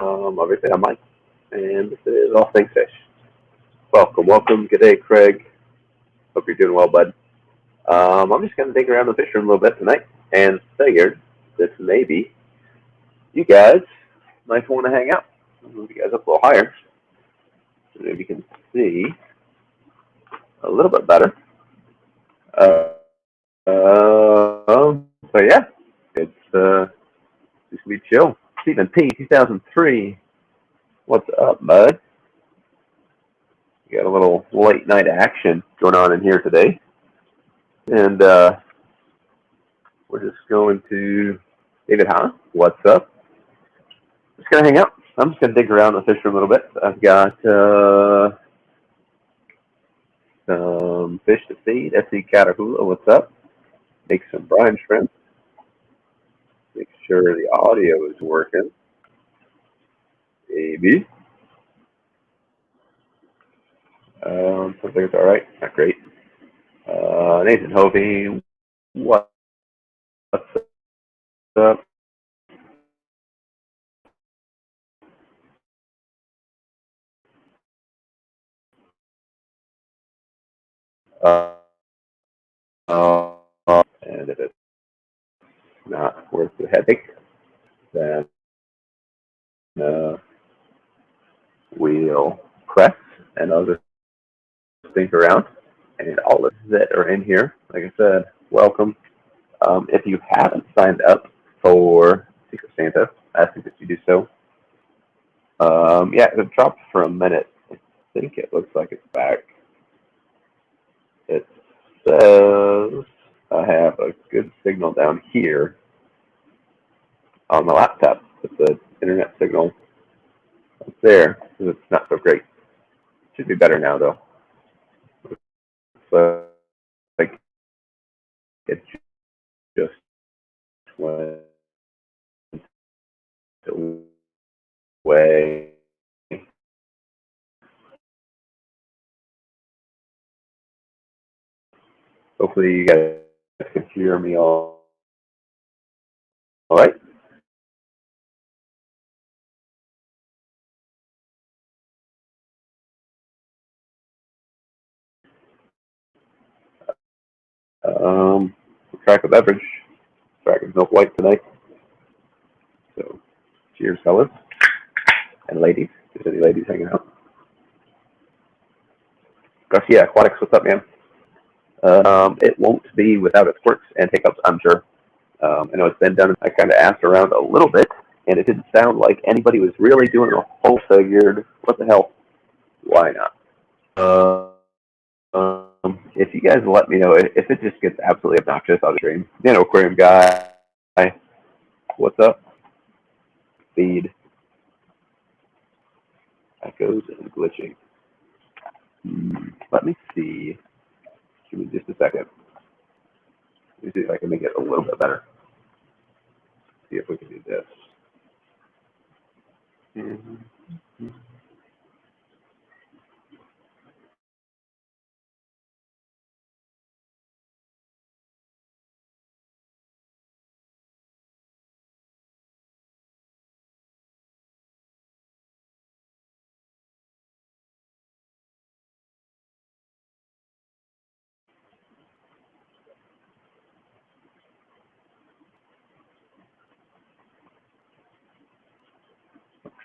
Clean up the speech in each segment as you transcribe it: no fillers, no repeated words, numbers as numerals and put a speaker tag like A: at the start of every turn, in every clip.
A: Obviously, I'm Mike, and this is All Things Fish. Welcome. Good day, Craig. Hope you're doing well, bud. I'm just going to dig around the fish room a little bit tonight, and figured this maybe you guys might want to hang out. I'll move you guys up a little higher, so maybe you can see a little bit better. So yeah, it's be chill. Stephen P. 2003. What's up, bud? We got a little late night action going on in here today. And we're just going to David, huh? What's up? Just gonna hang out. I'm just gonna dig around the fish room a little bit. I've got some fish to feed. SC Catahoula, what's up? Make some brine shrimp. Make sure the audio is working. Maybe. Something's all right. Not great. Nathan Hovey, what's up? Uh, and if it's not worth the headache, then uh, we'll press and I'll just think around. And all of that are in here, like I said, welcome. If you haven't signed up for Secret Santa, I ask that you do so. Yeah, it dropped for a minute. I think it looks like it's back. It says I have a good signal down here on the laptop, but the internet signal up there, it's not so great. Should be better now, though. So, like, it just went away. Hopefully, you guys can hear me all right. Crack a beverage. Crack a milk white tonight. So, cheers, fellas and ladies. If there's any ladies hanging out. Garcia Aquatics, what's up, man? It won't be without its quirks and hiccups, I'm sure. I know it's been done. I kind of asked around a little bit, and it didn't sound like anybody was really doing a whole figured. What the hell? Why not? If you guys let me know if it just gets absolutely obnoxious, I'll stream. Aquarium guy, what's up? Feed echoes and glitching. Let me see. Give me just a second. Let me see if I can make it a little bit better. See if we can do this. Mm-hmm.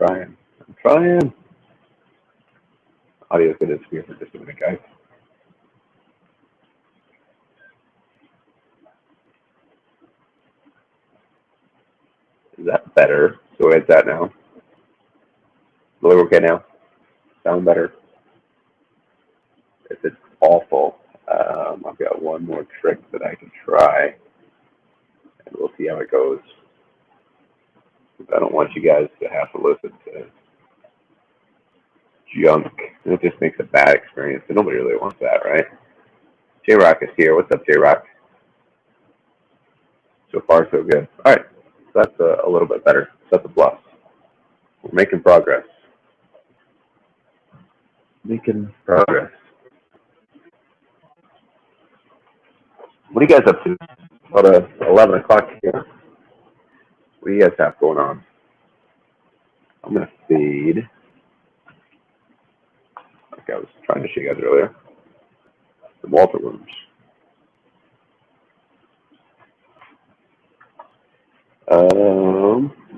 A: I'm trying. Audio's going to disappear for just a minute, guys. Is that better? So it's that now. Look okay now. Sound better. If it's awful, I've got one more trick that I can try, and we'll see how it goes. I don't want you guys to have to listen to junk. It just makes a bad experience, and nobody really wants that, right? J Rock is here. What's up, J Rock? So far, so good. All right, so that's a little bit better. So that's a plus. We're making progress. Making progress. What are you guys up to? About 11 o'clock here. What do you guys have going on? I'm going to feed, like I was trying to show you guys earlier, the Walter worms.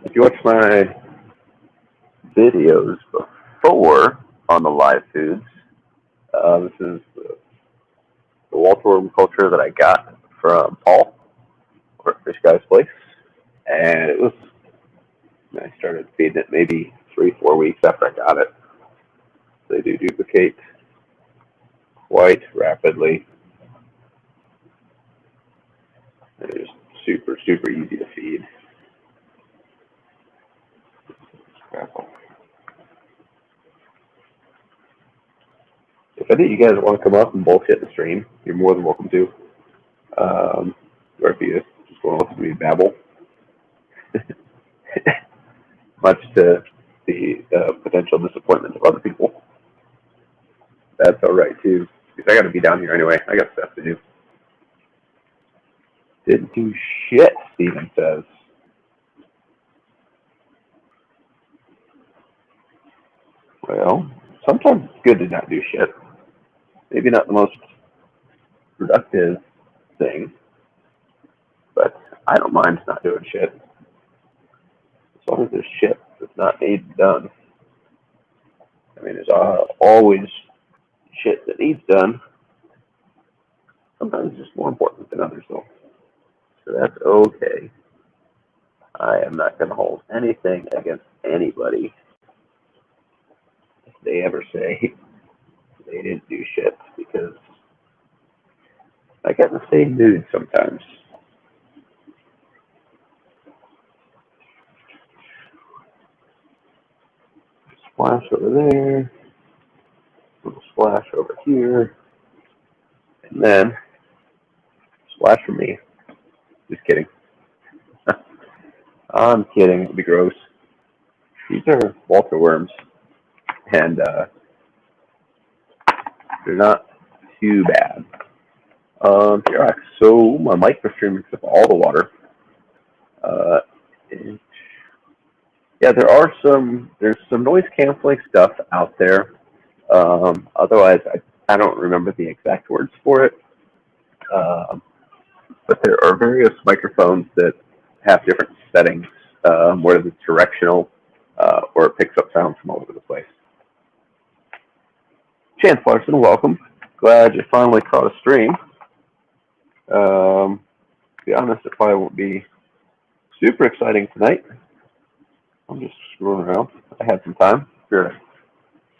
A: If you watch my videos before on the live foods, this is the Walter worm culture that I got from Paul over at Fish Guy's Place. And it was, I started feeding it maybe 3-4 weeks after I got it. They do duplicate quite rapidly. And they're just super, super easy to feed. If any of you guys want to come up and bullshit the stream, you're more than welcome to. Or if you just want to listen to me babble. Much to the potential disappointment of other people. That's alright too. Because I gotta be down here anyway. I got stuff to do. Didn't do shit, Steven says. Well, sometimes it's good to not do shit. Maybe not the most productive thing, but I don't mind not doing shit. As long as there's shit that's not needed done. I mean, there's always shit that needs done. Sometimes it's just more important than others, though. So that's okay. I am not going to hold anything against anybody if they ever say they didn't do shit, because I get in the same mood sometimes. Splash over there, little splash over here, and then splash for me. Just kidding. I'm kidding. It'd be gross. These are Walter worms, and they're not too bad. Here, so my microstream picks up all the water. Yeah, there's some noise canceling stuff out there. Otherwise, I don't remember the exact words for it. But there are various microphones that have different settings, whether it's directional or it picks up sound from all over the place. Chance Larson, welcome. Glad you finally caught a stream. To be honest, it probably won't be super exciting tonight. I'm just screwing around. I had some time to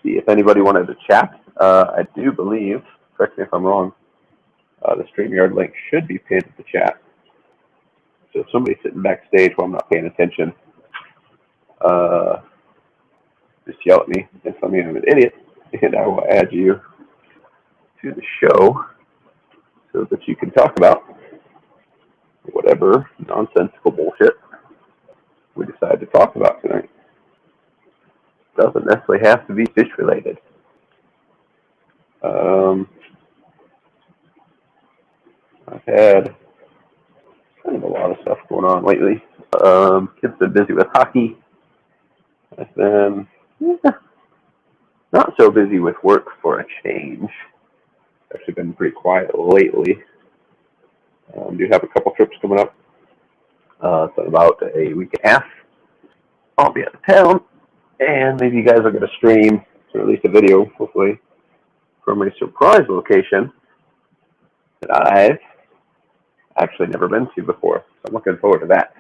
A: see if anybody wanted to chat. I do believe, correct me if I'm wrong, the StreamYard link should be pinned to the chat. So if somebody's sitting backstage while I'm not paying attention, just yell at me and tell me I'm an idiot, and I will add you to the show so that you can talk about whatever nonsensical bullshit we decide to talk about tonight. Doesn't necessarily have to be fish related. I've had kind of a lot of stuff going on lately. Kids have been busy with hockey. I've been not so busy with work for a change. Actually been pretty quiet lately. Do have a couple trips coming up. So in about a week and a half, I'll be out of town, and maybe you guys will get a stream, or at least a video, hopefully, from a surprise location that I've actually never been to before. So I'm looking forward to that.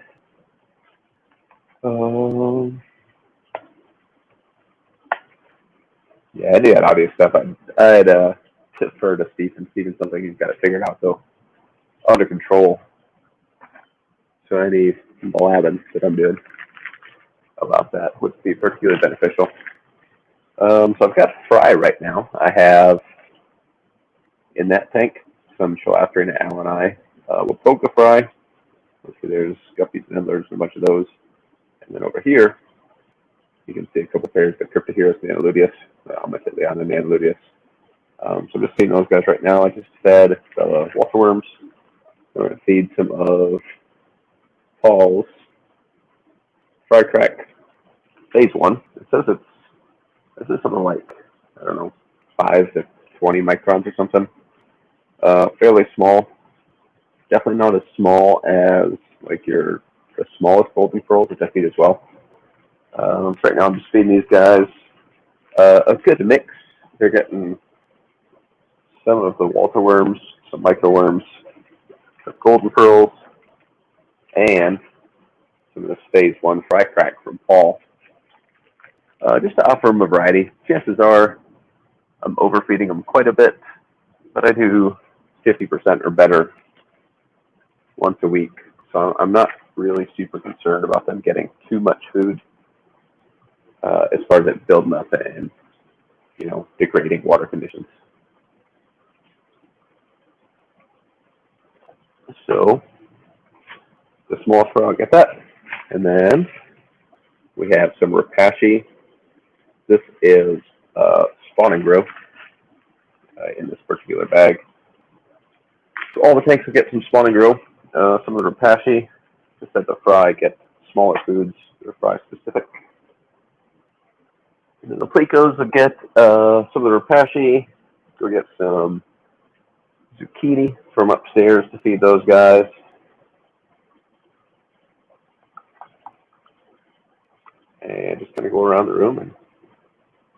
A: Yeah, I do that obvious stuff. I'd defer to Stephen. Stephen's something he's got it figured out, though, under control. So any blabbing that I'm doing about that would be particularly beneficial. So I've got fry right now. I have in that tank some Chilastrina alani Wapoka fry. Let's see, there's guppies and endlers and a bunch of those. And then over here, you can see a couple pairs of Cryptoheros and Analudius, Methyliana and Analudius. So I'm just feeding those guys right now. I just fed the Walter worms. I'm going to feed some of Paul's fry crack phase one. It says this is something like, I don't know, 5 to 20 microns or something. Fairly small. Definitely not as small as like the smallest golden pearls, which I feed as well. So right now I'm just feeding these guys a good mix. They're getting some of the Walter worms, some micro worms, some golden pearls, and some of this phase one fry crack from Paul. Just to offer them a variety. Chances are I'm overfeeding them quite a bit, but I do 50% or better once a week. So I'm not really super concerned about them getting too much food as far as it building up and, degrading water conditions. So the small frog, get that. And then we have some Repashy. This is Spawn and Grow in this particular bag. So all the tanks will get some Spawn and Grow. Some of the Repashy, just as the fry, get smaller foods. They're fry specific. And then the Plecos will get some of the Repashy. We'll get some zucchini from upstairs to feed those guys. And just going to go around the room and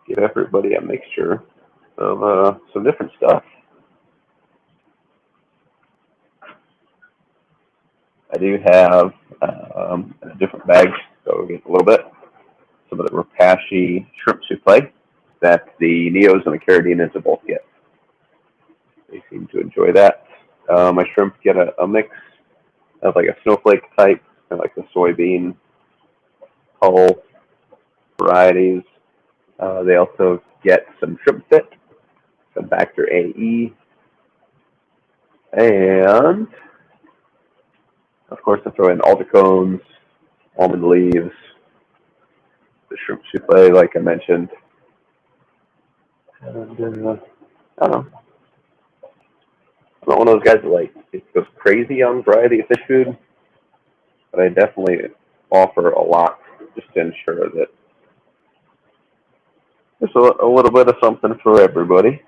A: give everybody a mixture of some different stuff. I do have a different bag, so we'll get a little bit. Some of the Repashy shrimp souffle that the Neos and the Caradinas will both get. They seem to enjoy that. My shrimp get a mix of like a snowflake type, kind of like the soybean hull varieties. They also get some shrimp fit, some Bacter AE, and of course I throw in aldercones, almond leaves, the shrimp souffle like I mentioned. And I don't know. I'm not one of those guys that like it goes crazy on variety of fish food, but I definitely offer a lot just to ensure that there's a little bit of something for everybody.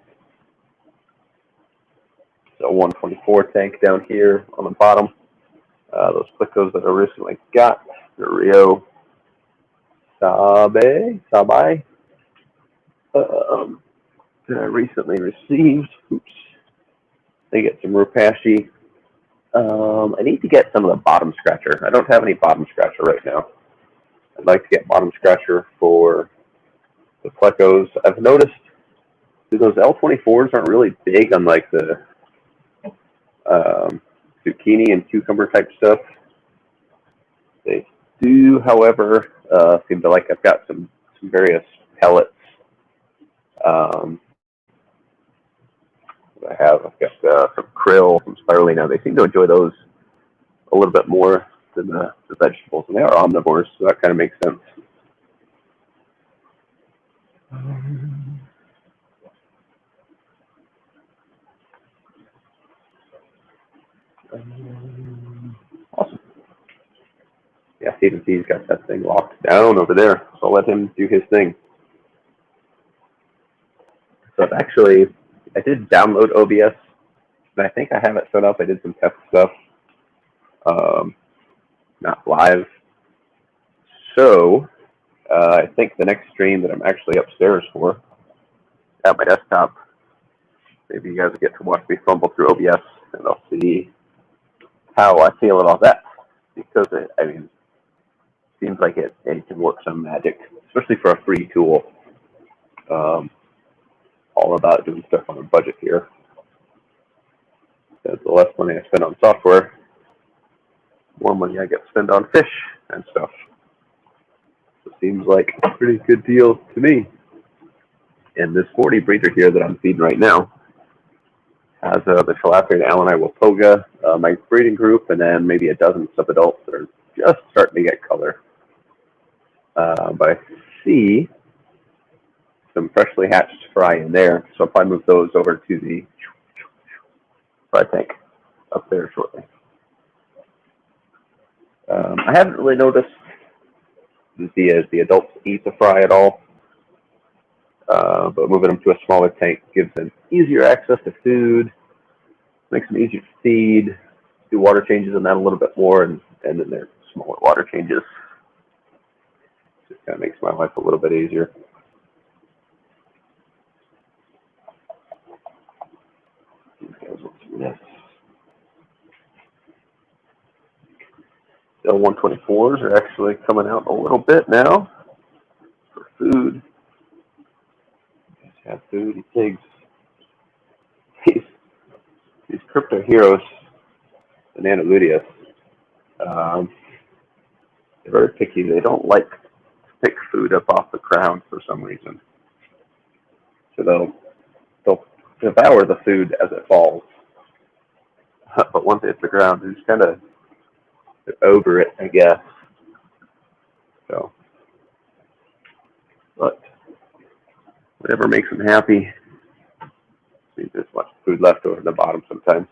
A: So 124 tank down here on the bottom. Those Plecos that I recently got, the Rio Sabai that I recently received. Oops. They get some Repashy. I need to get some of the bottom scratcher. I don't have any bottom scratcher right now. I'd like to get bottom scratcher for the Plecos. I've noticed those L24s aren't really big on like the zucchini and cucumber type stuff. They do, however, seem to like I've got some various pellets. I've got some krill, some spirulina. They seem to enjoy those a little bit more than the vegetables, and they are omnivores, so that kind of makes sense. Awesome. Yeah, Stephen C's got that thing locked down over there, so I'll let him do his thing. So I did download OBS, and I think I have it set up. I did some test stuff, not live. So I think the next stream that I'm actually upstairs for, at my desktop, maybe you guys get to watch me fumble through OBS, and I'll see how I feel about that. Because it seems like it can work some magic, especially for a free tool. All about doing stuff on a budget here. Because the less money I spend on software, more money I get to spend on fish and stuff. It seems like a pretty good deal to me. And this 40 breeder here that I'm feeding right now has the tilapia and Alani Wapoga, my breeding group, and then maybe a dozen subadults that are just starting to get color. But I see some freshly hatched fry in there, so I'll probably move those over to the fry tank up there shortly. I haven't really noticed the adults eat the fry at all. But moving them to a smaller tank gives them easier access to food, makes them easier to feed, do water changes on that a little bit more, and then their smaller water changes. Just kind of makes my life a little bit easier. Yes. L124s are actually coming out a little bit now for food. Have food, he pigs. These crypto heroes, the Nanoludius, they're very picky. They don't like to pick food up off the ground for some reason. So they'll devour the food as it falls. But once it hits the ground, they're just kind of over it, I guess. So, but whatever makes them happy. There's much food left over in the bottom sometimes.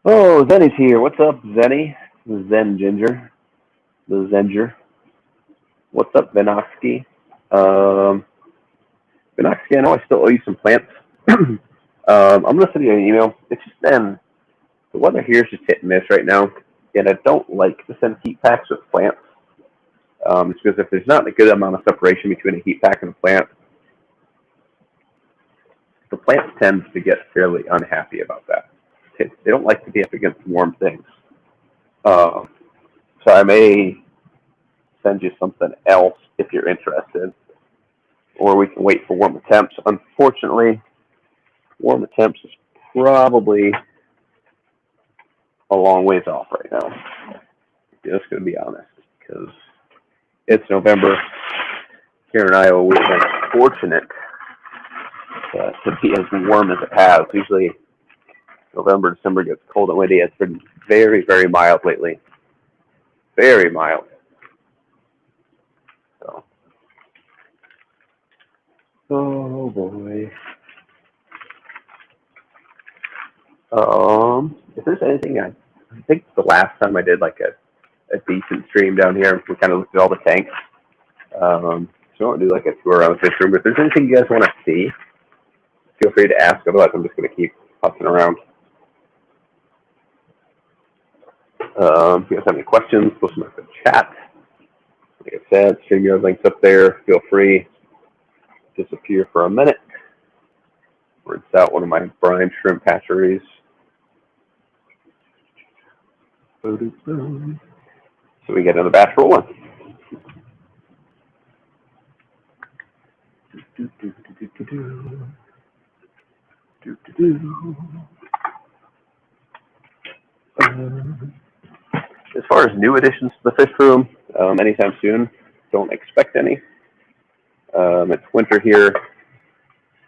A: Oh, Zenny's here. What's up, Zenny? The Zen Ginger. The Zenger. What's up, Venoxky? Venoxky, I know I still owe you some plants. I'm going to send you an email. It's just been, the weather here is just hit and miss right now. And I don't like to send heat packs with plants. It's because if there's not a good amount of separation between a heat pack and a plant, the plant tends to get fairly unhappy about that. They don't like to be up against warm things. So I may send you something else if you're interested, or we can wait for warmer temps. Unfortunately, warmer temps is probably a long ways off right now. I'm just going to be honest, because it's November. Here in Iowa, we've been fortunate to be as warm as it has. Usually November, December gets cold and windy. It's been very, very mild lately. Very mild. So, oh boy. If there's anything, I think the last time I did like a decent stream down here, we kind of looked at all the tanks. So I want to do like a tour around the fish room. But if there's anything you guys want to see, feel free to ask. Otherwise, I'm just going to keep putzing around. If you guys have any questions, post them in the chat. Like I said, StreamYard links up there. Feel free to disappear for a minute. Rinse out one of my brine shrimp hatcheries. So we get another batch rolling. As far as new additions to the fish room, anytime soon, don't expect any. It's winter here,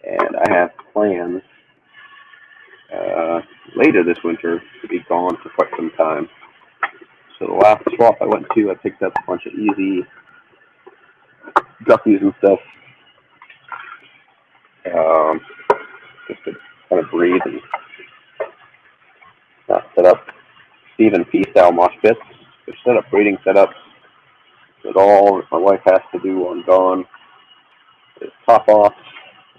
A: and I have plans later this winter to be gone for quite some time. So the last swap I went to, I picked up a bunch of easy guppies and stuff, just to kind of breathe and not set up Stephen P-style mosh pits. They're set up breeding setups. That all my wife has to do while I'm gone is top off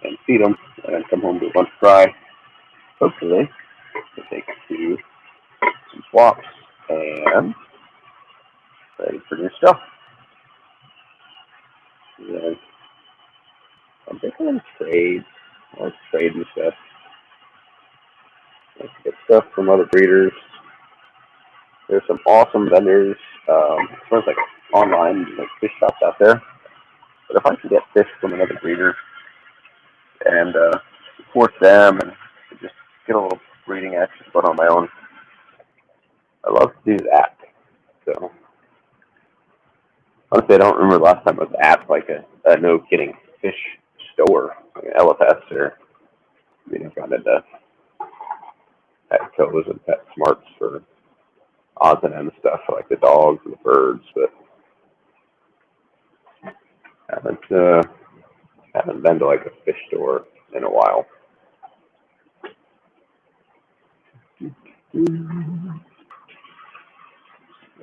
A: and feed them, and then come home to a bunch of fry. Hopefully, to take to some swaps and ready for new stuff. Yeah. I'm thinking of trades. I like trading stuff. I like to get stuff from other breeders. There's some awesome vendors, as far as like online like fish shops out there. But if I can get fish from another breeder and support them and just get a little breeding action going on my own, I love to do that. So honestly, I don't remember the last time I was at like a no kidding fish store, like an LFS or I've gone into Petco's and PetSmarts for odds and ends stuff, for like the dogs and the birds, but haven't been to like a fish store in a while.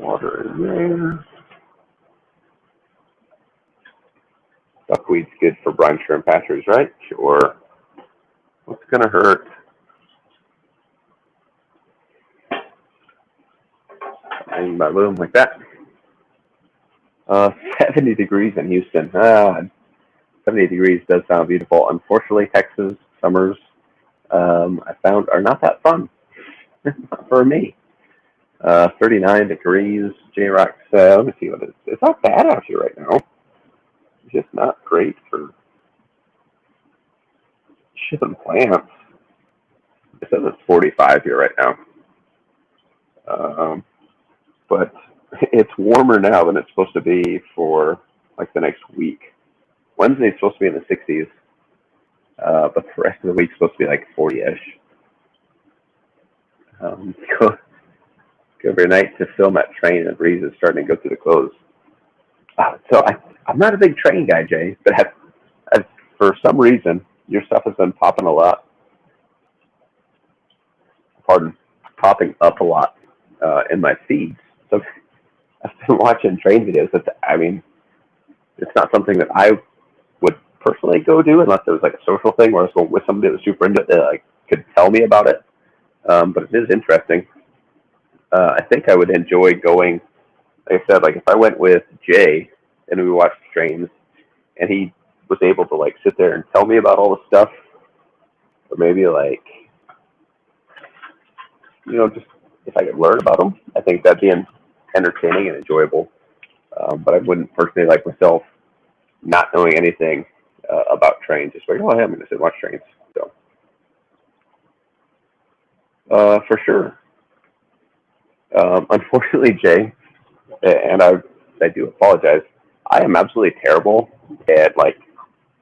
A: water in there. Duckweed's good for brine shrimp hatcheries, right? Sure. What's going to hurt? Bang, by boom, like that. 70 degrees in Houston. 70 degrees does sound beautiful. Unfortunately, Texas summers, I found, are not that fun. Not for me. 39 degrees. J-Rock said, let me see what it is. It's not bad out here right now. It's just not great for shipping plants. It says it's 45 here right now. But it's warmer now than it's supposed to be for like the next week. Wednesday's supposed to be in the 60s, but the rest of the week's supposed to be like 40-ish. Go overnight to film that train, and Breeze is starting to go through the clothes. So I'm not a big train guy, Jay, but for some reason, your stuff has been popping a lot. Popping up a lot in my feeds. So I've been watching train videos. It's not something that I would personally go do unless there was like a social thing where I was going with somebody that was super into it that like could tell me about it. But it is interesting. I think I would enjoy going, like I said, like if I went with Jay and we watched trains and he was able to like sit there and tell me about all the stuff, or maybe like, just if I could learn about them, I think that'd be entertaining and enjoyable. But I wouldn't personally like myself not knowing anything about trains. Just like, oh, I'm going to sit and watch trains. So, for sure. Unfortunately, Jay, and I do apologize, I am absolutely terrible at like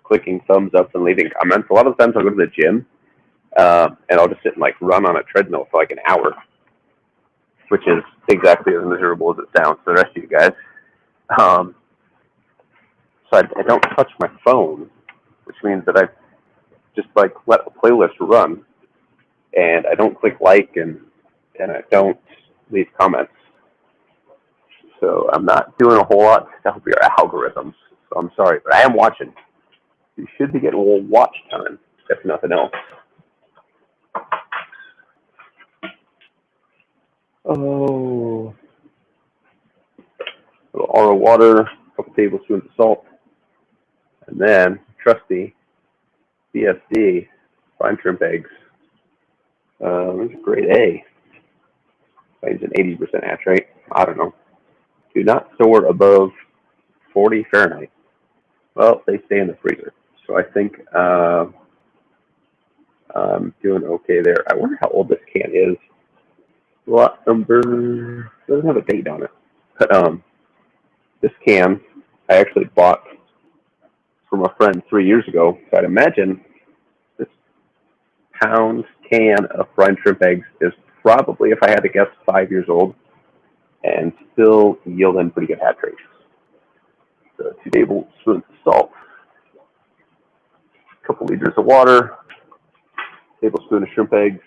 A: clicking thumbs up and leaving comments. A lot of the times I'll go to the gym and I'll just sit and like run on a treadmill for like an hour, which is exactly as miserable as it sounds to the rest of you guys. So I don't touch my phone, which means that I just like let a playlist run, and I don't click like and I don't leave comments. So I'm not doing a whole lot to help your algorithms. So I'm sorry, but I am watching. You should be getting a little watch time, if nothing else. Oh, a little RO water, a couple tablespoons of salt, and then trusty BSD brine shrimp eggs. These are grade A. It's an 80% hatch rate. I don't know. Do not store above 40 Fahrenheit. Well, they stay in the freezer, so I think I'm doing okay there. I wonder how old this can is. Lot number doesn't have a date on it, but this can I actually bought from a friend 3 years ago. So I'd imagine this pound can of brine shrimp eggs is probably, if I had to guess, 5 years old, and still yielding pretty good hatch rates. So 2 tablespoons of salt, a couple liters of water, tablespoon of shrimp eggs,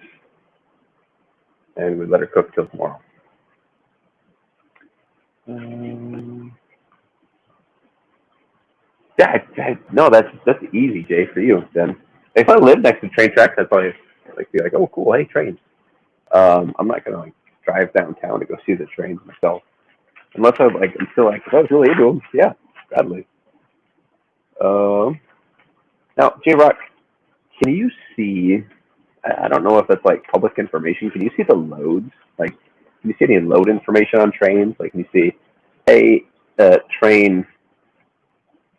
A: and we let her cook till tomorrow. No, that's easy, Jay, for you. Then if I lived next to train tracks, I'd probably be like, oh, cool, hey, trains. I'm not gonna like drive downtown to go see the trains myself, unless I'm still like, if I was really into them, yeah, gladly. Now, J-Rock, can you see? I don't know if that's like public information. Can you see the loads? Like, can you see any load information on trains? Like, can you see, hey, train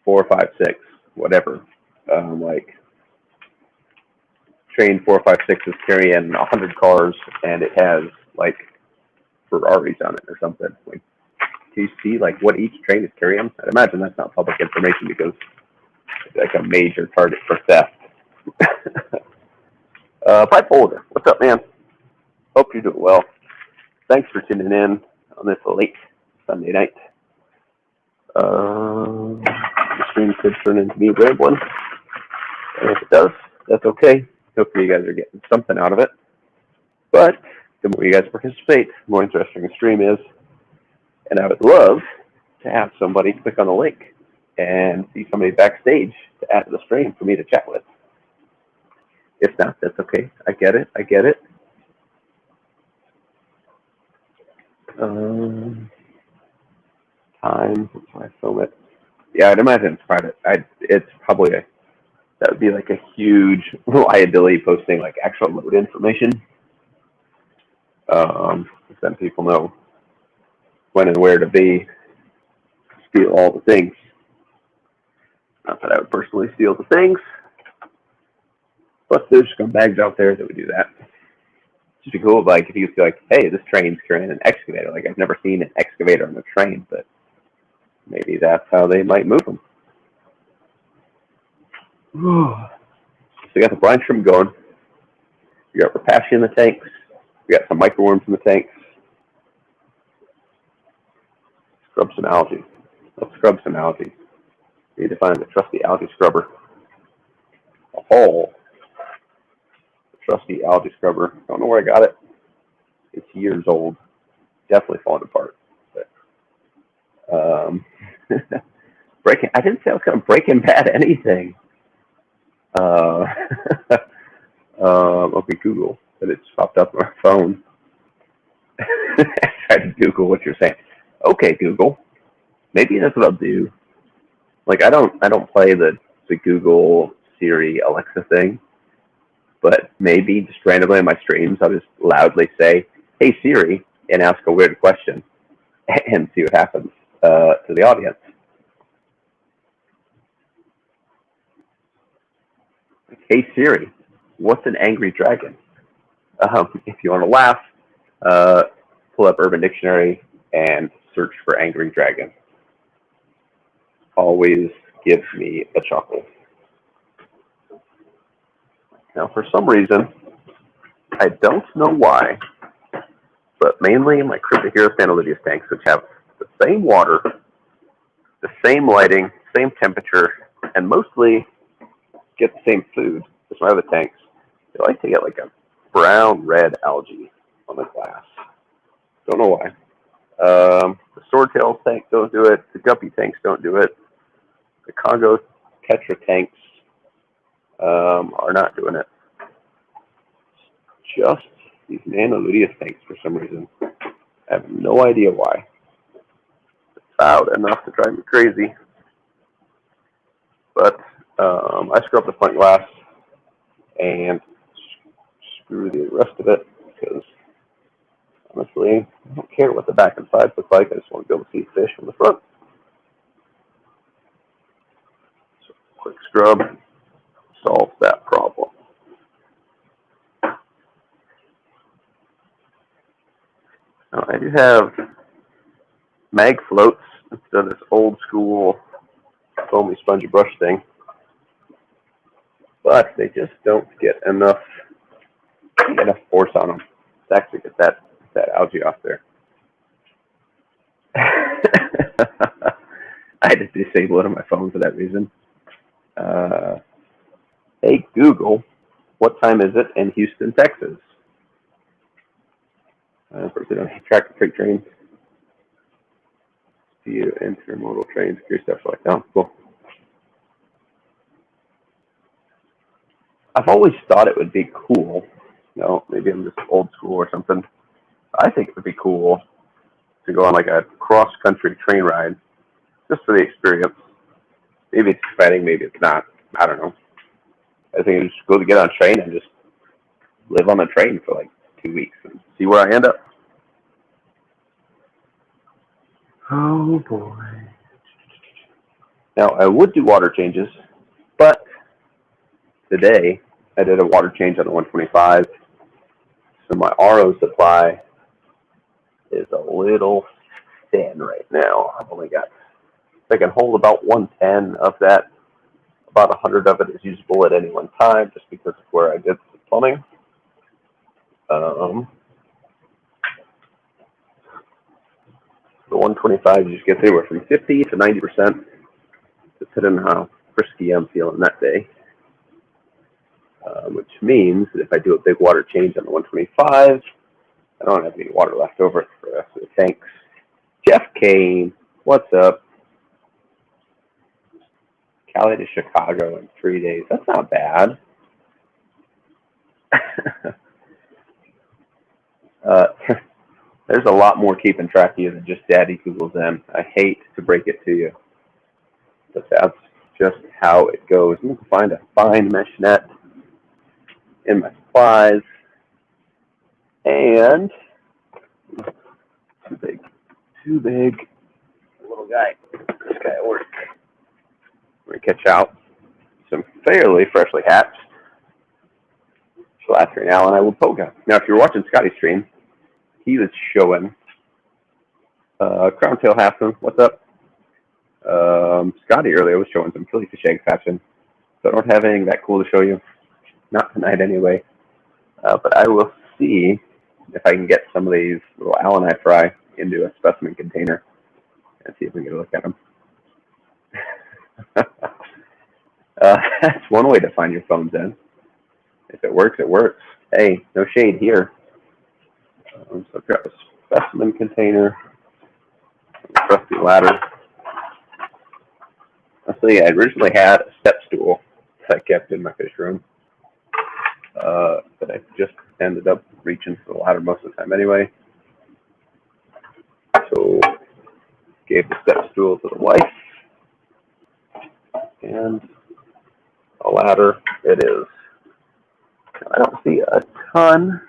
A: 456, whatever. Like, train 456 is carrying 100 cars, and it has like Ferraris on it or something. Like, can you see like what each train is carrying? I'd imagine that's not public information because it's like a major target for theft. Pipe Holder, what's up, man? Hope you're doing well. Thanks for tuning in on this late Sunday night. The stream could turn into me rambling, and if it does, that's okay. Hopefully you guys are getting something out of it. But the more you guys participate, the more interesting the stream is. And I would love to have somebody click on the link and see somebody backstage to add to the stream for me to chat with. If not, that's okay. I get it. I get it. Time before I film it. Yeah, I'd imagine it's private. It's probably that would be like a huge liability posting like actual load information. Then people know when and where to be, steal all the things. Not that I would personally steal the things, but there's scumbags out there that would do that. It'd be cool, like if you could be like, hey, this train's carrying an excavator. Like I've never seen an excavator on a train, but maybe that's how they might move them. So we got the brine shrimp going. We got rapashi in the tanks. We got some microworms in the tanks. Scrub some algae. Let's scrub some algae. We need to find the trusty algae scrubber. The trusty algae scrubber. Don't know where I got it. It's years old. Definitely falling apart. But, Breaking. I didn't say I was going to Breaking Bad anything. Okay, Google. But it just popped up on my phone. I tried to Google what you're saying. Okay, Google. Maybe that's what I'll do. Like I don't play the Google Siri Alexa thing, but maybe just randomly in my streams I'll just loudly say, "Hey Siri," and ask a weird question, and see what happens to the audience. Hey Siri, what's an angry dragon? If you want to laugh, pull up Urban Dictionary and search for angry dragon. Always gives me a chuckle. Now, for some reason, I don't know why, but mainly in my Cryptohero Analytics tanks, which have the same water, the same lighting, same temperature, and mostly get the same food as my other tanks, they like to get like a brown-red algae on the glass. Don't know why. The Swordtail tank don't do it. The Guppy tanks don't do it. The Congo Tetra tanks are not doing it. Just these Nanoluteus tanks for some reason. I have no idea why. It's loud enough to drive me crazy. But I screw up the front glass and screw the rest of it because honestly, I don't care what the back and sides look like. I just want to be able to see fish on the front. So quick scrub solves that problem. Now, I do have mag floats instead of this old school foamy spongy brush thing, but they just don't get enough force on them to actually get that algae off there. I had to disable it on my phone for that reason. Hey Google, what time is it in Houston, Texas? First, I don't track the freight trains. Via intermodal trains, curious stuff like that. Oh, cool. I've always thought it would be cool. You know, maybe I'm just old school or something. I think it would be cool to go on like a cross-country train ride, just for the experience. Maybe it's exciting, maybe it's not. I don't know. I think it's cool to get on a train and just live on a train for like 2 weeks and see where I end up. Oh boy. Now I would do water changes, but today I did a water change on the 125, so my RO supply is a little thin right now. I've only got, I can hold about 110 of that. About 100 of it is usable at any one time, just because of where I did the plumbing. The 125, you just get anywhere from 50 to 90%, depending on how frisky I'm feeling that day. Which means that if I do a big water change on the 125, I don't have any water left over for the rest of the tanks. Jeff Kane, what's up? Cali to Chicago in 3 days. That's not bad. uh, there's a lot more keeping track of you than just Dad equals M. I hate to break it to you, but that's just how it goes. I'm going to find a fine mesh net in my supplies. And too big, little guy. This guy at work. We're going to catch out some fairly freshly hatched Chalatrian Alani Waupoga. Now, if you're watching Scotty's stream, he was showing Crown Tail Halfmoon. What's up? Scotty earlier was showing some killifish egg hatching. So I don't have anything that cool to show you. Not tonight anyway. But I will see if I can get some of these little Alani fry into a specimen container and see if we can get a look at them. That's one way to find your phones in. If it works, it works. Hey, no shade here. So I've got a specimen container, a trusty ladder. So yeah, I originally had a step stool that I kept in my fish room, but I just ended up reaching for the ladder most of the time anyway. So gave the step stool to the wife, and a ladder it is. I don't see a ton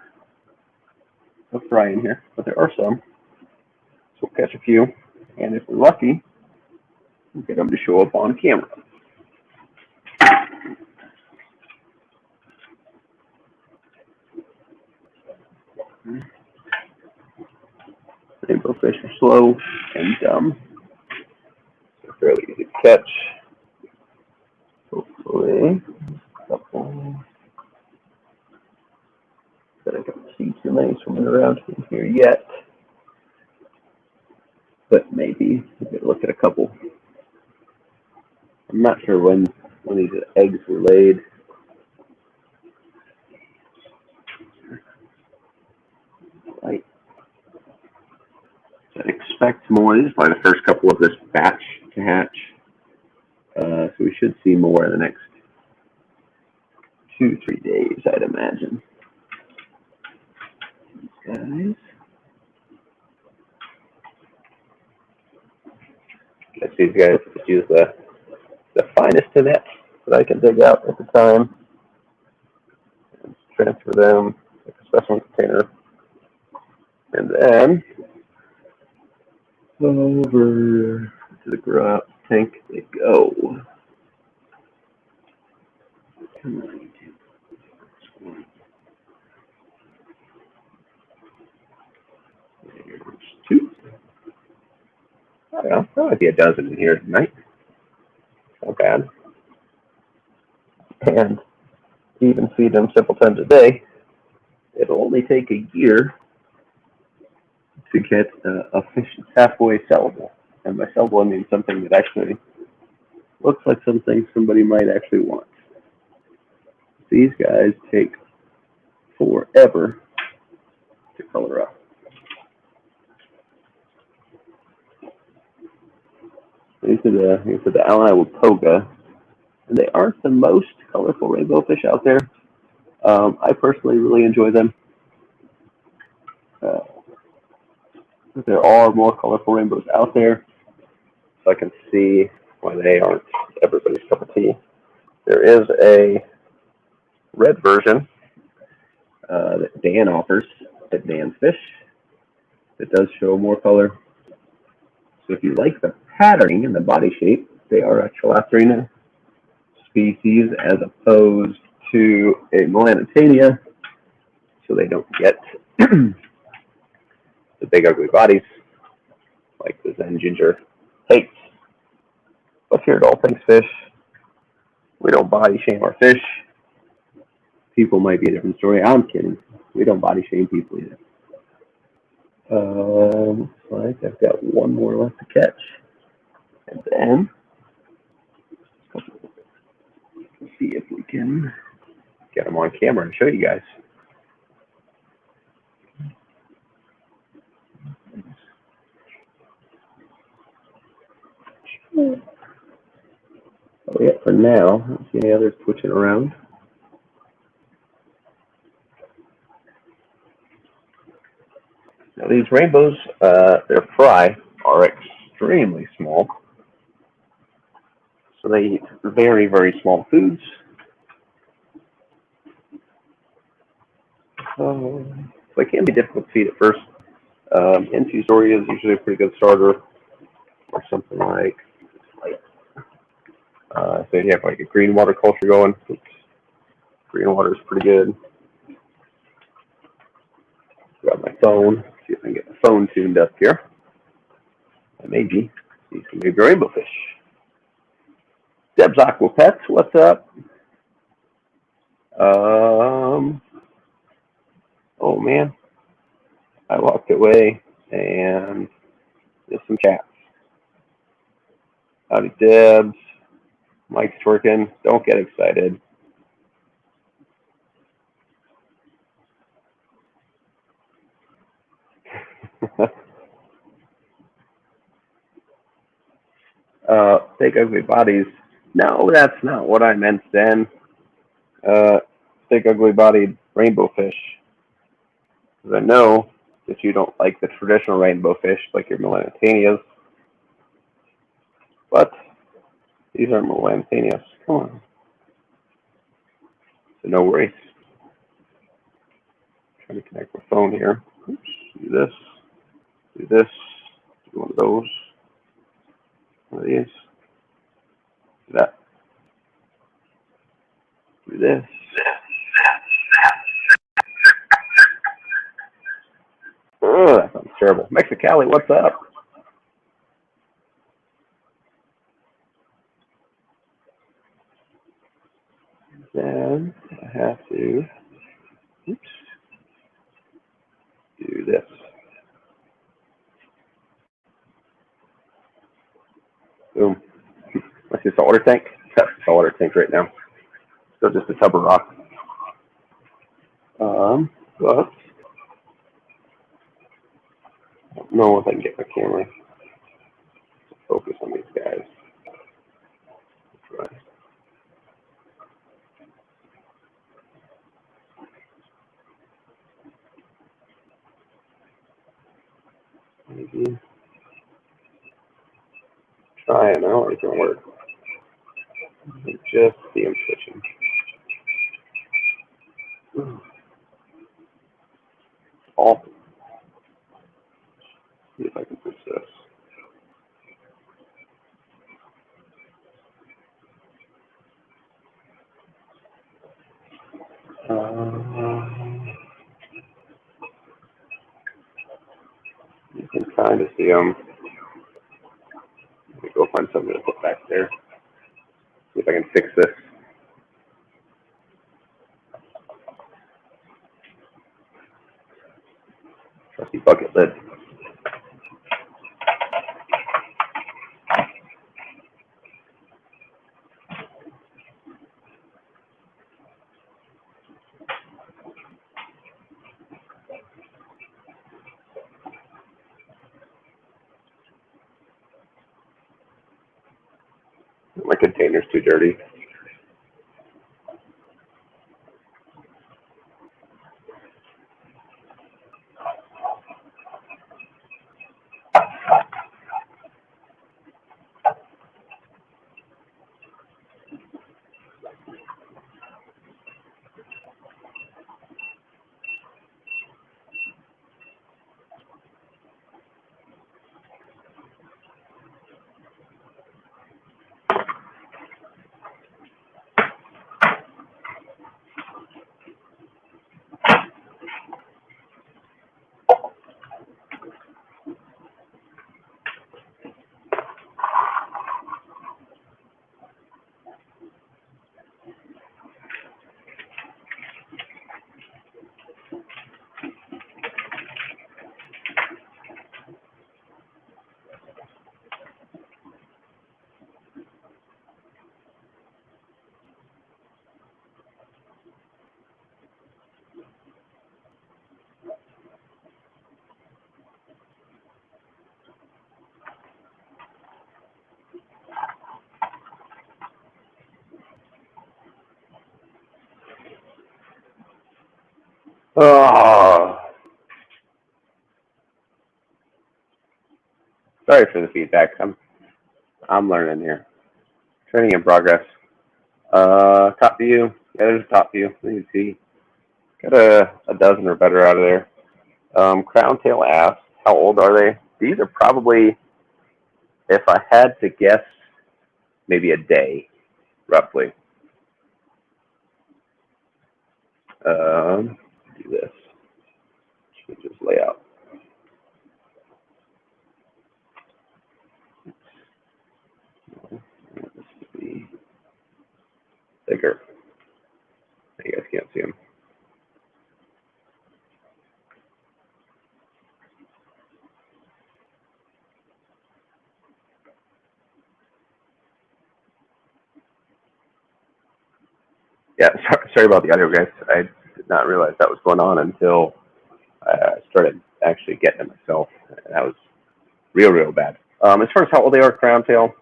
A: of fry in here, but there are some. So we'll catch a few, and if we're lucky, we'll get them to show up on camera. Rainbow fish are slow and dumb. They're fairly easy to catch. Hopefully, a couple that I don't see too many swimming around in here yet. But maybe we'll get a look at a couple. I'm not sure when these eggs were laid. I expect more. This is probably the first couple of this batch to hatch. So we should see more in the next 2-3 days, I'd imagine. These guys. Guess these guys just use the finest nets that I can dig out at the time. And transfer them to a specimen container. And then over to the grow out tank they go. There's 2. I don't know, there might be a dozen in here tonight. Not bad. And even feed them several times a day, it'll only take a year to get a fish that's halfway sellable. And by sellable, I mean something that actually looks like something somebody might actually want. These guys take forever to color up. These are the Alani Waupoga, and they aren't the most colorful rainbow fish out there. I personally really enjoy them. There are more colorful rainbows out there, so I can see why they aren't everybody's cup of tea. There is a red version that Dan offers at Dan's Fish that does show more color. So if you like the patterning and the body shape, they are a Chalatrian species as opposed to a Melanoptenia, so they don't get the big ugly bodies like the Zen Ginger hates. But here at All Things Fish, we don't body shame our fish. People might be a different story. I'm kidding. We don't body shame people either. Looks like I've got one more left to catch. And then, let's see if we can get them on camera and show you guys. Oh yeah, for now. I don't see any others twitching around. Now these rainbows, their fry are extremely small. So they eat very, very small foods. So they can be difficult to feed at first. Infusoria is usually a pretty good starter, or something like so you have like a green water culture going. Green water is pretty good. Grab my phone, see if I can get the phone tuned up here. And maybe see some big rainbow fish. Deb's Aqua Pets, what's up? Oh man, I walked away and there's some cats. Howdy Debs, Mike's twerking. Don't get excited. Fake ugly bodies. No, that's not what I meant then. Fake ugly bodied rainbow fish. Because I know that you don't like the traditional rainbow fish like your Melanithanias. But these aren't Melanithanias. Come on. So no worries. Trying to connect my phone here. Oops. Do this. Do this. Do one of those. One of these. Do that. Do this. Oh, that sounds terrible. Mexicali, what's up? Then I have to, oops, do this. Boom. That's just a saltwater tank. That's a saltwater tank right now. Still just a tub of rock. But I don't know if I can get my camera to focus on these guys. Right. Maybe try it now. It can work. Just see them switching. Awesome. See if I can fix this. You can kind of see them. Let me go find something to put back there. See if I can fix this. Trusty bucket lid. My container's too dirty. Oh, sorry for the feedback. I'm learning here. Training in progress. Top view. Yeah, there's a top view. You can see. Got a dozen or better out of there. Crown tail ass. How old are they? These are probably, if I had to guess, maybe a day, roughly. Do this. Change this layout. This to be bigger. You guys can't see them. Yeah, sorry about the audio, guys. I did not realize that was going on until I started actually getting it myself. That was real bad. As far as how old they are, crown tail,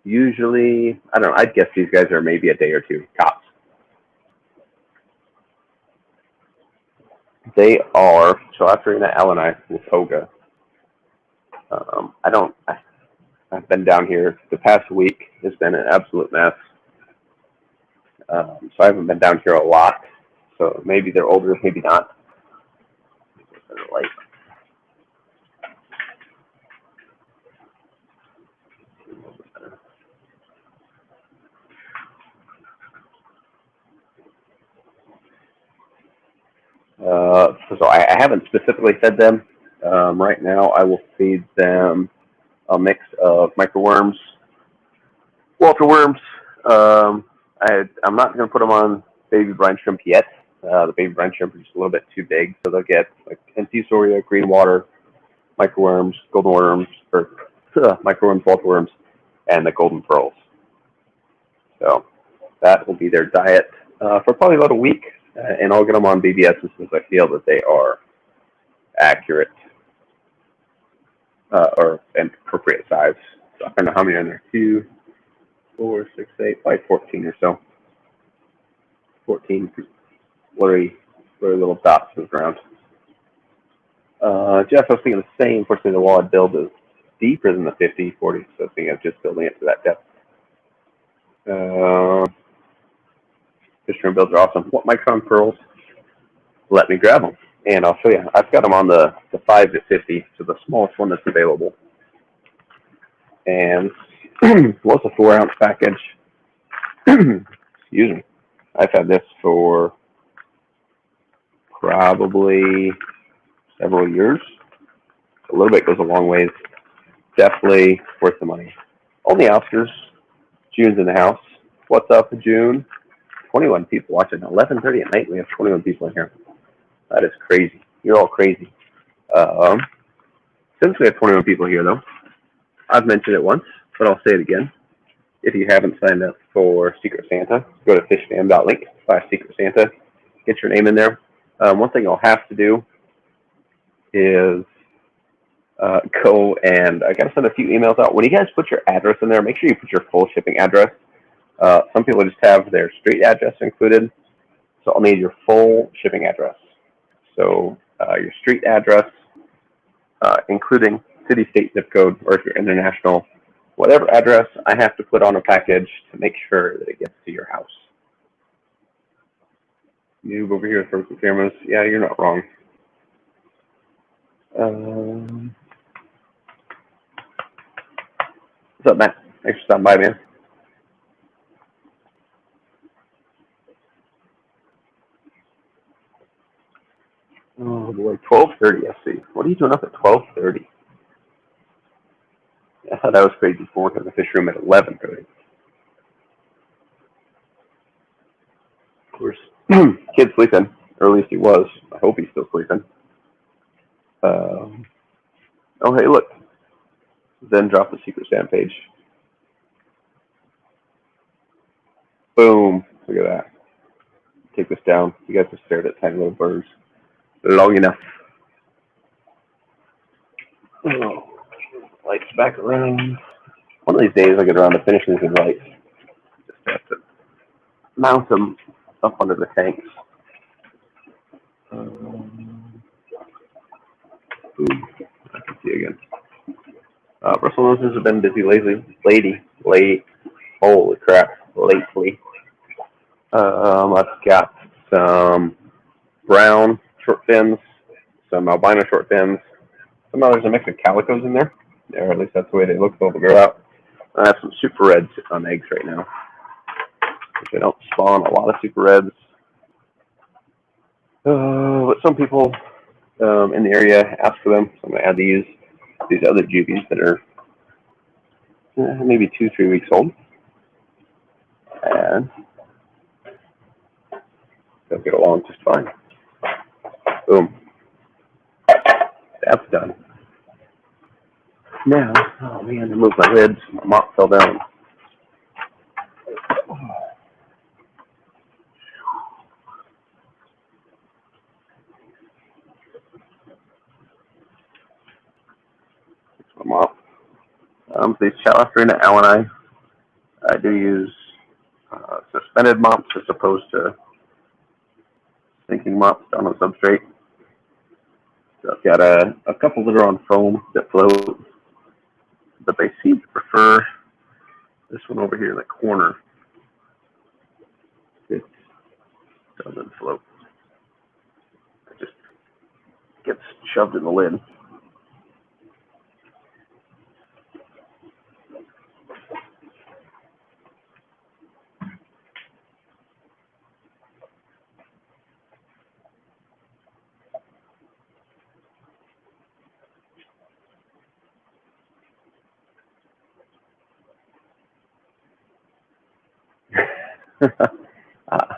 A: usually, I don't know, I'd guess these guys are maybe a day or two tops. They are Chalatrina alani with Toga. I've been down here the past week. It's been an absolute mess. So I haven't been down here a lot. So maybe they're older, maybe not. Like, so I haven't specifically fed them. Right now, I will feed them a mix of microworms, Walter worms. I'm not going to put them on baby brine shrimp yet. The baby brine shrimp are just a little bit too big, so they'll get like Antisoria, green water, microworms, golden worms, or microworms, Walter worms, and the golden pearls. So that will be their diet for probably about a week, and I'll get them on BBS since I feel that they are accurate or an appropriate size. So I don't know how many are in there. 2, 4, 6, 8, like 14 or so. 14 blurry little dots on the ground. Jeff, I was thinking the same. Fortunately, the wall I'd build is deeper than the 50, 40, so I think I'm just building it to that depth. Fisherman builds are awesome. What micron pearls? Let me grab them, and I'll show you. I've got them on the 5 to 50, so the smallest one that's available. And what's a 4-ounce package? Excuse me. I've had this for probably several years. A little bit goes a long ways. Definitely worth the money. Only Oscars. June's in the house. What's up, June? 21 people watching. 11:30 at night. We have 21 people in here. That is crazy. You're all crazy. Since we have 21 people here, though, I've mentioned it once, but I'll say it again. If you haven't signed up for Secret Santa, go to fishfam.link/Secret Santa. Get your name in there. One thing you'll have to do is go and I got to send a few emails out. When you guys put your address in there, make sure you put your full shipping address. Some people just have their street address included, so I'll need your full shipping address. So your street address, including city, state, zip code, or if you're international, whatever address I have to put on a package to make sure that it gets to your house. Move over here for some cameras. Yeah, you're not wrong. What's up, Matt? Thanks for stopping by, man. Oh boy, 12:30. I see. What are you doing up at 12:30? I thought that was crazy. Before to the fish room at 11:30. Of course, kid's sleeping, or at least he was. I hope he's still sleeping. Oh, hey, look. Then drop the Secret Santa page. Boom. Look at that. Take this down. You guys have stared at tiny little birds long enough. Oh, lights back around. One of these days I get around to finishing these lights. Just have to mount them up under the tanks. Ooh, I can see again. Brussels noses have been busy lately. Holy crap, lately. I've got some brown short fins, some albino short fins. Somehow there's a mix of calicos in there, or at least that's the way they look. They'll grow out. I have some super reds on eggs right now, which I don't spawn a lot of super reds. But some people in the area ask for them, so I'm going to add these other juvies that are maybe 2-3 weeks old, and they'll get along just fine. Boom. That's done. Now, oh man, I moved my lids. My mop fell down. My mop. These Chalafrina alleni, I do use suspended mops as opposed to sinking mops down on substrate. So I've got a couple that are on foam that float, but they seem to prefer this one over here in the corner. It doesn't float. It just gets shoved in the lid.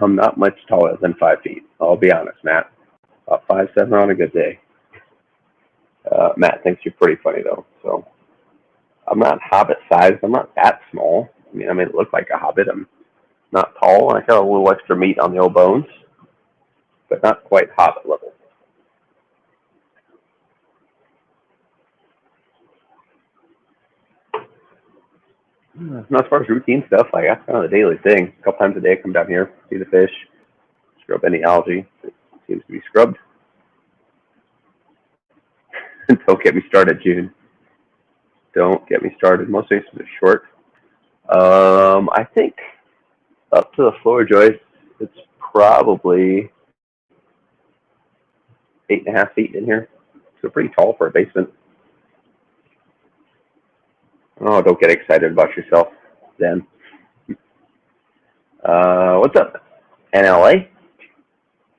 A: I'm not much taller than 5 feet. I'll be honest, Matt. About 5'7" on a good day. Matt thinks you're pretty funny though. So I'm not hobbit sized. I'm not that small. I mean, I may look like a hobbit. I'm not tall. I got a little extra meat on the old bones, but not quite hobbit level. Now, as far as routine stuff, like that's kind of the daily thing. A couple times a day, I come down here, see the fish, scrub any algae that seems to be scrubbed. Don't get me started, June. Don't get me started. Most days are short. I think up to the floor joist, it's probably 8.5 feet in here. So pretty tall for a basement. Oh, don't get excited about yourself, then. What's up, NLA?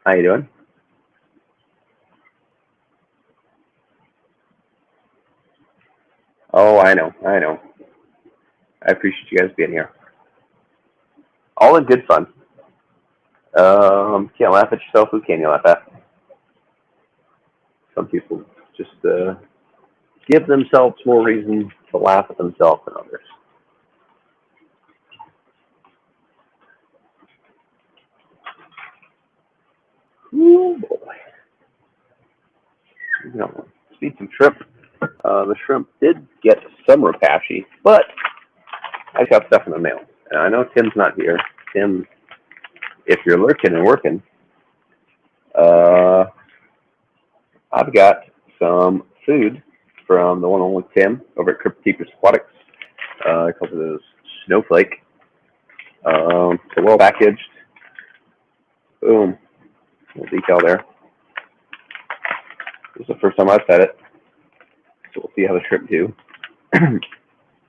A: How you doing? Oh, I know. I appreciate you guys being here. All in good fun. Can't laugh at yourself. Who can you laugh at? Some people just give themselves more reason to laugh at themselves than others. Ooh, boy. You know, let's eat some shrimp. The shrimp did get some rapashi, but I got stuff in the mail. And I know Tim's not here. Tim, if you're lurking and working, I've got some food from the one on with Tim over at Crypt Keepers Aquatics. A couple of those snowflake. So well packaged. Boom. Little decal there. This is the first time I've had it. So we'll see how the shrimp do.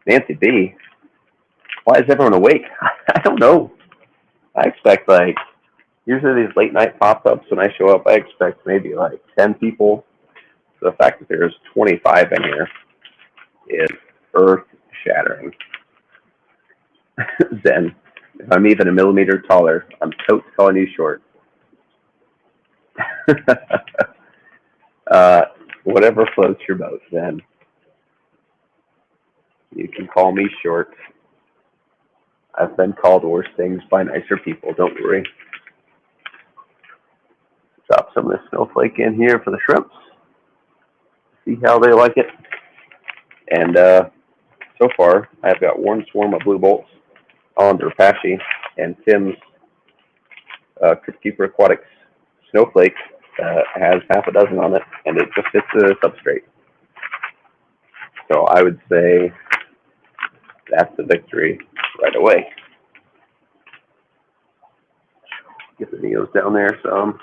A: Nancy B. Why is everyone awake? I don't know. I expect usually these late night pop-ups when I show up, I expect maybe 10 people. So the fact that there's 25 in here is earth-shattering. Zen, if I'm even a millimeter taller, I'm totes calling you short. Whatever floats your boat, Zen. You can call me short. I've been called worse things by nicer people, don't worry. Drop some of this snowflake in here for the shrimps. See how they like it. And so far, I've got one swarm of blue bolts on Rapashi and Tim's Crypt Keeper Aquatics snowflake has half a dozen on it, and it just hits the substrate. So I would say that's the victory right away. Get the Neos down there some.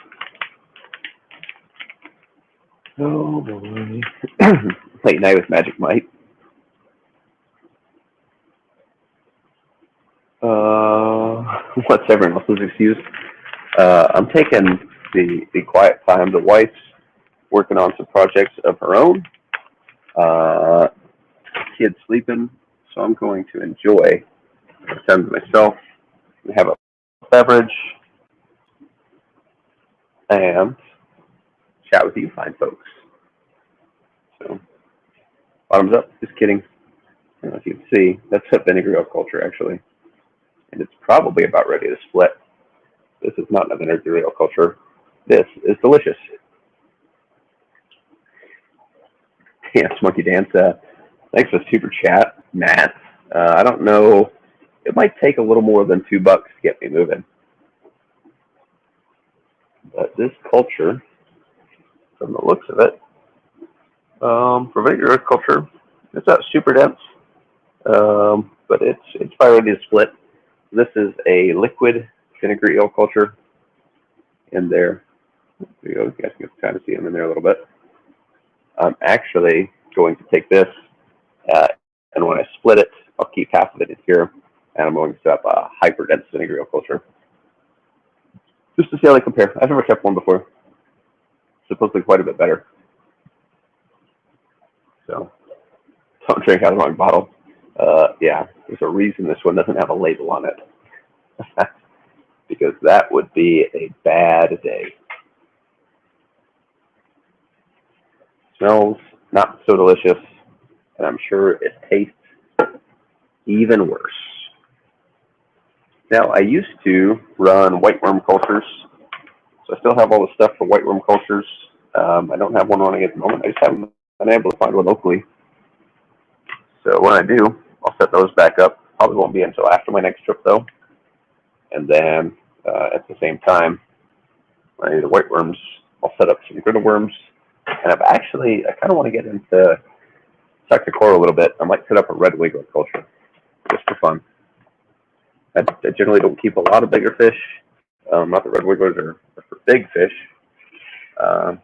A: Oh boy. Late night with Magic Mike. What's everyone else's excuse? I'm taking the quiet time. The wife's working on some projects of her own. Kid's sleeping, so I'm going to enjoy the time to myself, have a beverage, and chat with you fine folks. So, bottoms up. Just kidding. I don't know if you can see. That's a vinegar ale culture, actually. And it's probably about ready to split. This is not a vinegar ale culture. This is delicious. Dance, monkey dance. Thanks for the super chat, Matt. I don't know. It might take a little more than $2 to get me moving. But this culture, from the looks of it, for vinegar culture, it's not super dense, but it's probably ready to split. This is a liquid vinegar ale culture in there. There you go. You guys can kind of see them in there a little bit. I'm actually going to take this, and when I split it, I'll keep half of it in here, and I'm going to set up a hyper dense vinegar ale culture just to see how they compare. I've never kept one before. Supposedly quite a bit better. So don't drink out of the wrong bottle. Yeah, there's a reason this one doesn't have a label on it. Because that would be a bad day. Smells not so delicious, and I'm sure it tastes even worse. Now, I used to run whiteworm cultures, so I still have all the stuff for whiteworm cultures. I don't have one running at the moment. I just haven't been able to find one locally. So when I do, I'll set those back up. Probably won't be until after my next trip, though. And then at the same time, when I need the whiteworms, I'll set up some griddle worms. And I kind of want to get into Sakakora a little bit. I might set up a red wiggler culture, just for fun. I generally don't keep a lot of bigger fish. Not the red wigglers are for big fish. They're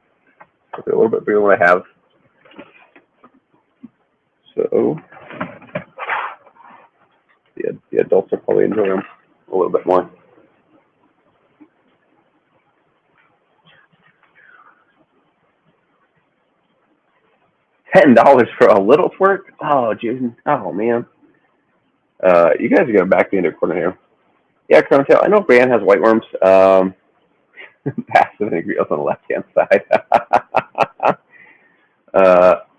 A: a little bit bigger than what I have. So the adults will probably enjoy them a little bit more. $10 for a little twerk? Oh, Jason. Oh, man. You guys are going to back me into a corner here. Yeah, Chronotail, I know Brian has whiteworms. Passive and grills on the left-hand side.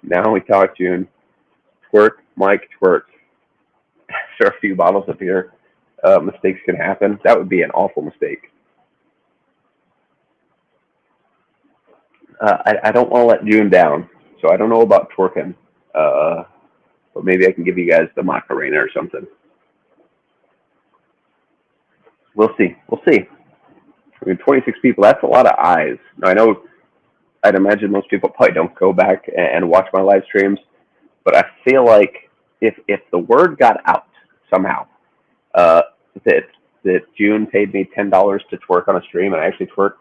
A: Now we talk June. Twerk, Mike, twerk. After a few bottles of beer, mistakes can happen. That would be an awful mistake. I don't want to let June down, so I don't know about twerking. But maybe I can give you guys the Macarena or something. We'll see. We'll see. I mean, 26 people, that's a lot of eyes. Now, I know, I'd imagine most people probably don't go back and watch my live streams, but I feel like if the word got out somehow that June paid me $10 to twerk on a stream, and I actually twerked,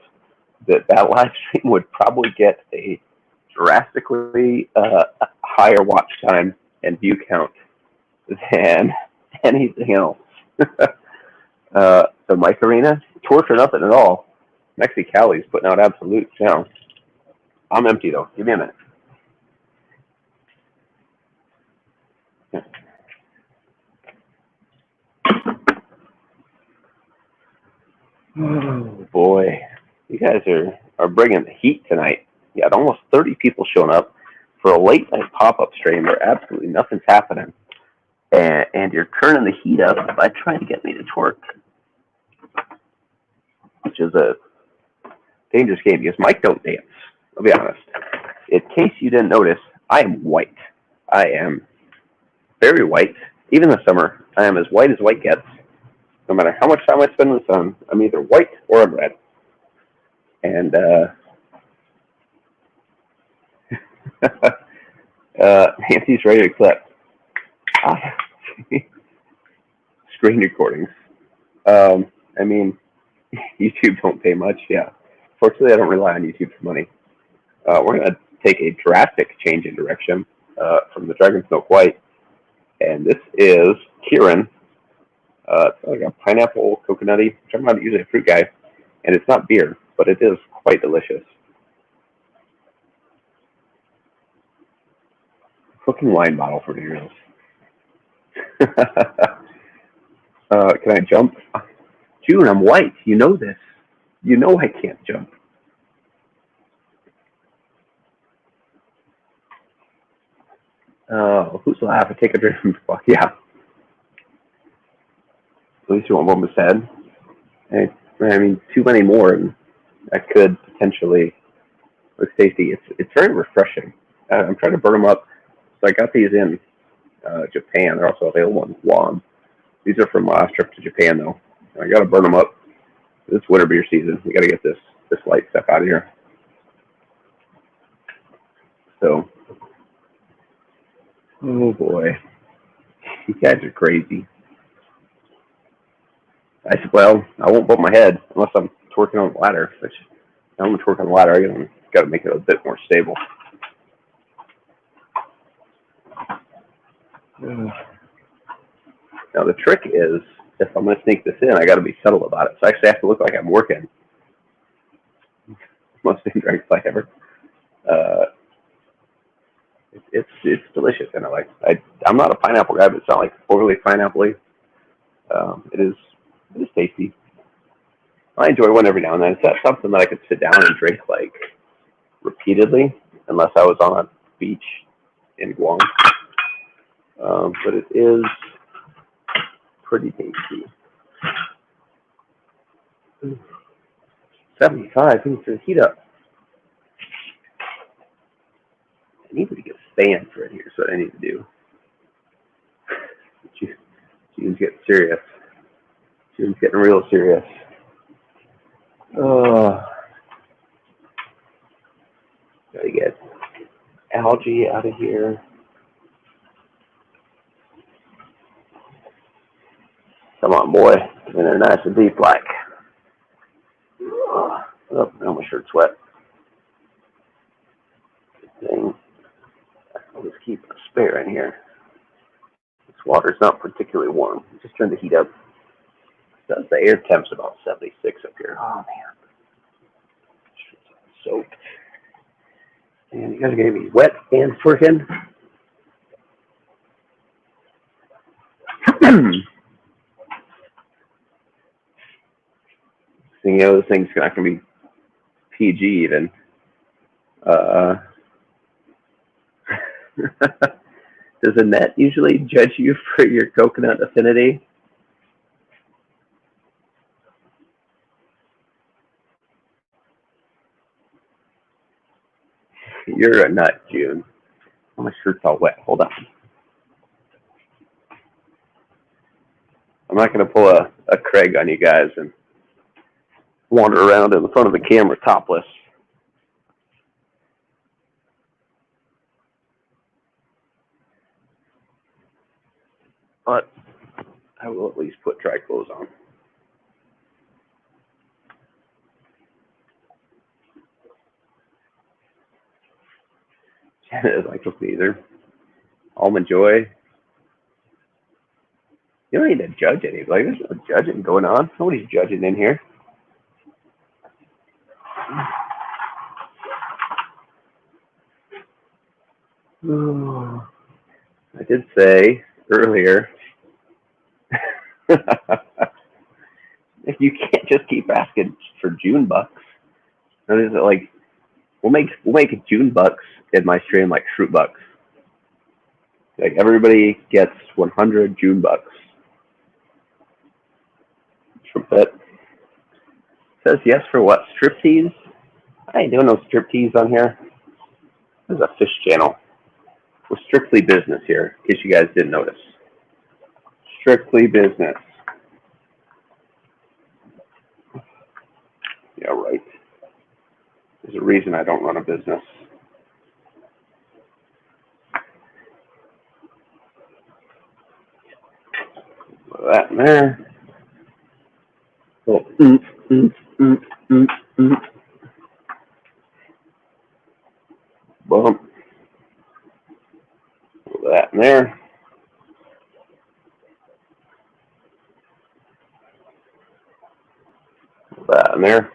A: that live stream would probably get a drastically higher watch time and view count than anything else. The Mike Arena, twerk or nothing at all. Mexicali's putting out absolute sound. I'm empty though. Give me a minute. Yeah. Oh boy, you guys are bringing the heat tonight. You got almost 30 people showing up for a late night pop-up stream where absolutely nothing's happening, and you're turning the heat up by trying to get me to twerk, which is a dangerous game because Mike don't dance. I'll be honest. In case you didn't notice, I am white. I am very white. Even in the summer, I am as white as white gets. No matter how much time I spend in the sun, I'm either white or I'm red. And Nancy's ready to clip. Ah, screen recordings. I mean, YouTube don't pay much. Yeah. Fortunately, I don't rely on YouTube for money. We're going to take a drastic change in direction from the Dragon's Milk White. And this is Kirin. It's like a pineapple coconutty, which I'm not usually a fruit guy. And it's not beer, but it is quite delicious. Cooking wine bottle for €2. Can I jump? June, I'm white. You know this. You know I can't jump. Who's laughing? Take a drink from the fuck. Yeah. At least you won't bump his head. I mean, too many more, and that could potentially look tasty. It's very refreshing. I'm trying to burn them up. So I got these in Japan. They're also available in Guam. These are from my last trip to Japan, though. I got to burn them up. It's winter beer season. We got to get this light stuff out of here. So, oh boy, you guys are crazy. Well, I won't bump my head unless I'm twerking on the ladder. Which I'm gonna twerk on the ladder. I got to make it a bit more stable. Now the trick is, if I'm gonna sneak this in, I got to be subtle about it. So I actually have to look like I'm working. Most drinks I ever. It's delicious, and I'm not a pineapple guy, but it's not like overly pineapple-y. It is tasty. I enjoy one every now and then. It's not something that I could sit down and drink like repeatedly, unless I was on a beach in Guam. But it is pretty tasty. 75. Who needs to heat up? I need to get a fan for it here. That's what I need to do. June's getting serious. June's getting real serious. Gotta get algae out of here. Come on, boy. Get in there nice and deep like. Oh, now my shirt's wet. Good thing. I'll just keep a spare in here. This water's not particularly warm. Just turned the heat up. The air temp's about 76 up here. Oh, man. Soaked. And you guys are going to be wet and twerking. You know, this thing's not going to be PG even. Does Annette usually judge you for your coconut affinity? You're a nut, June. Oh, my shirt's all wet. Hold on. I'm not going to pull a Craig on you guys and wander around in the front of the camera topless. But I will at least put dry clothes on. Janet is like, look, neither. Almond Joy. You don't need to judge any. Like, there's no judging going on. Nobody's judging in here. I did say earlier, if you can't just keep asking for June bucks, like we'll make June bucks in my stream like Fruit bucks. Like everybody gets 100 June bucks. Trumpet says yes for what? Striptease? I ain't doing no striptease on here. This is a fish channel. We're strictly business here, in case you guys didn't notice. Strictly business. Yeah, right. There's a reason I don't run a business. That in there. Oh, Bump. That in there. That in there.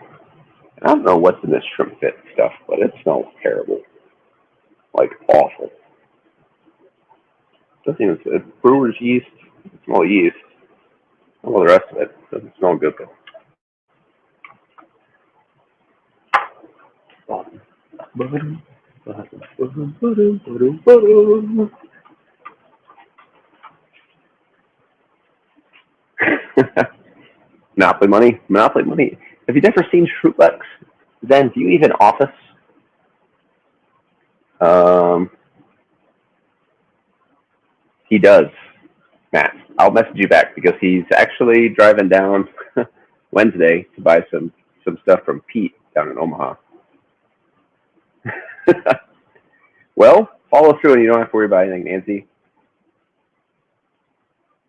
A: I don't know what's in this Shrimp Fit stuff, but it smells terrible. Like awful. Doesn't even say brewer's yeast. It's small yeast. All the rest of it doesn't smell good though. Monopoly money. Monopoly money. Have you never seen Shrootbucks? Then do you even office? He does, Matt. I'll message you back because he's actually driving down Wednesday to buy some stuff from Pete down in Omaha. Well, follow through and you don't have to worry about anything, Nancy.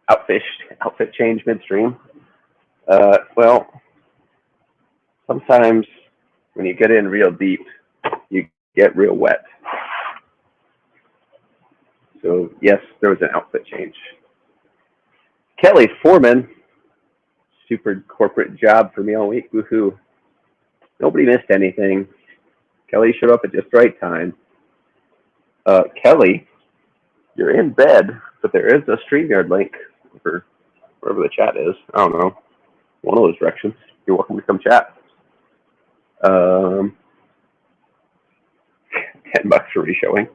A: Outfit change midstream. Well, sometimes when you get in real deep, you get real wet. So yes, there was an outfit change. Kelly Foreman, super corporate job for me all week. Woohoo! Nobody missed anything. Kelly showed up at just the right time. Kelly, you're in bed, but there is a StreamYard link for wherever the chat is. I don't know. One of those directions. You're welcome to come chat. $10 for reshowing.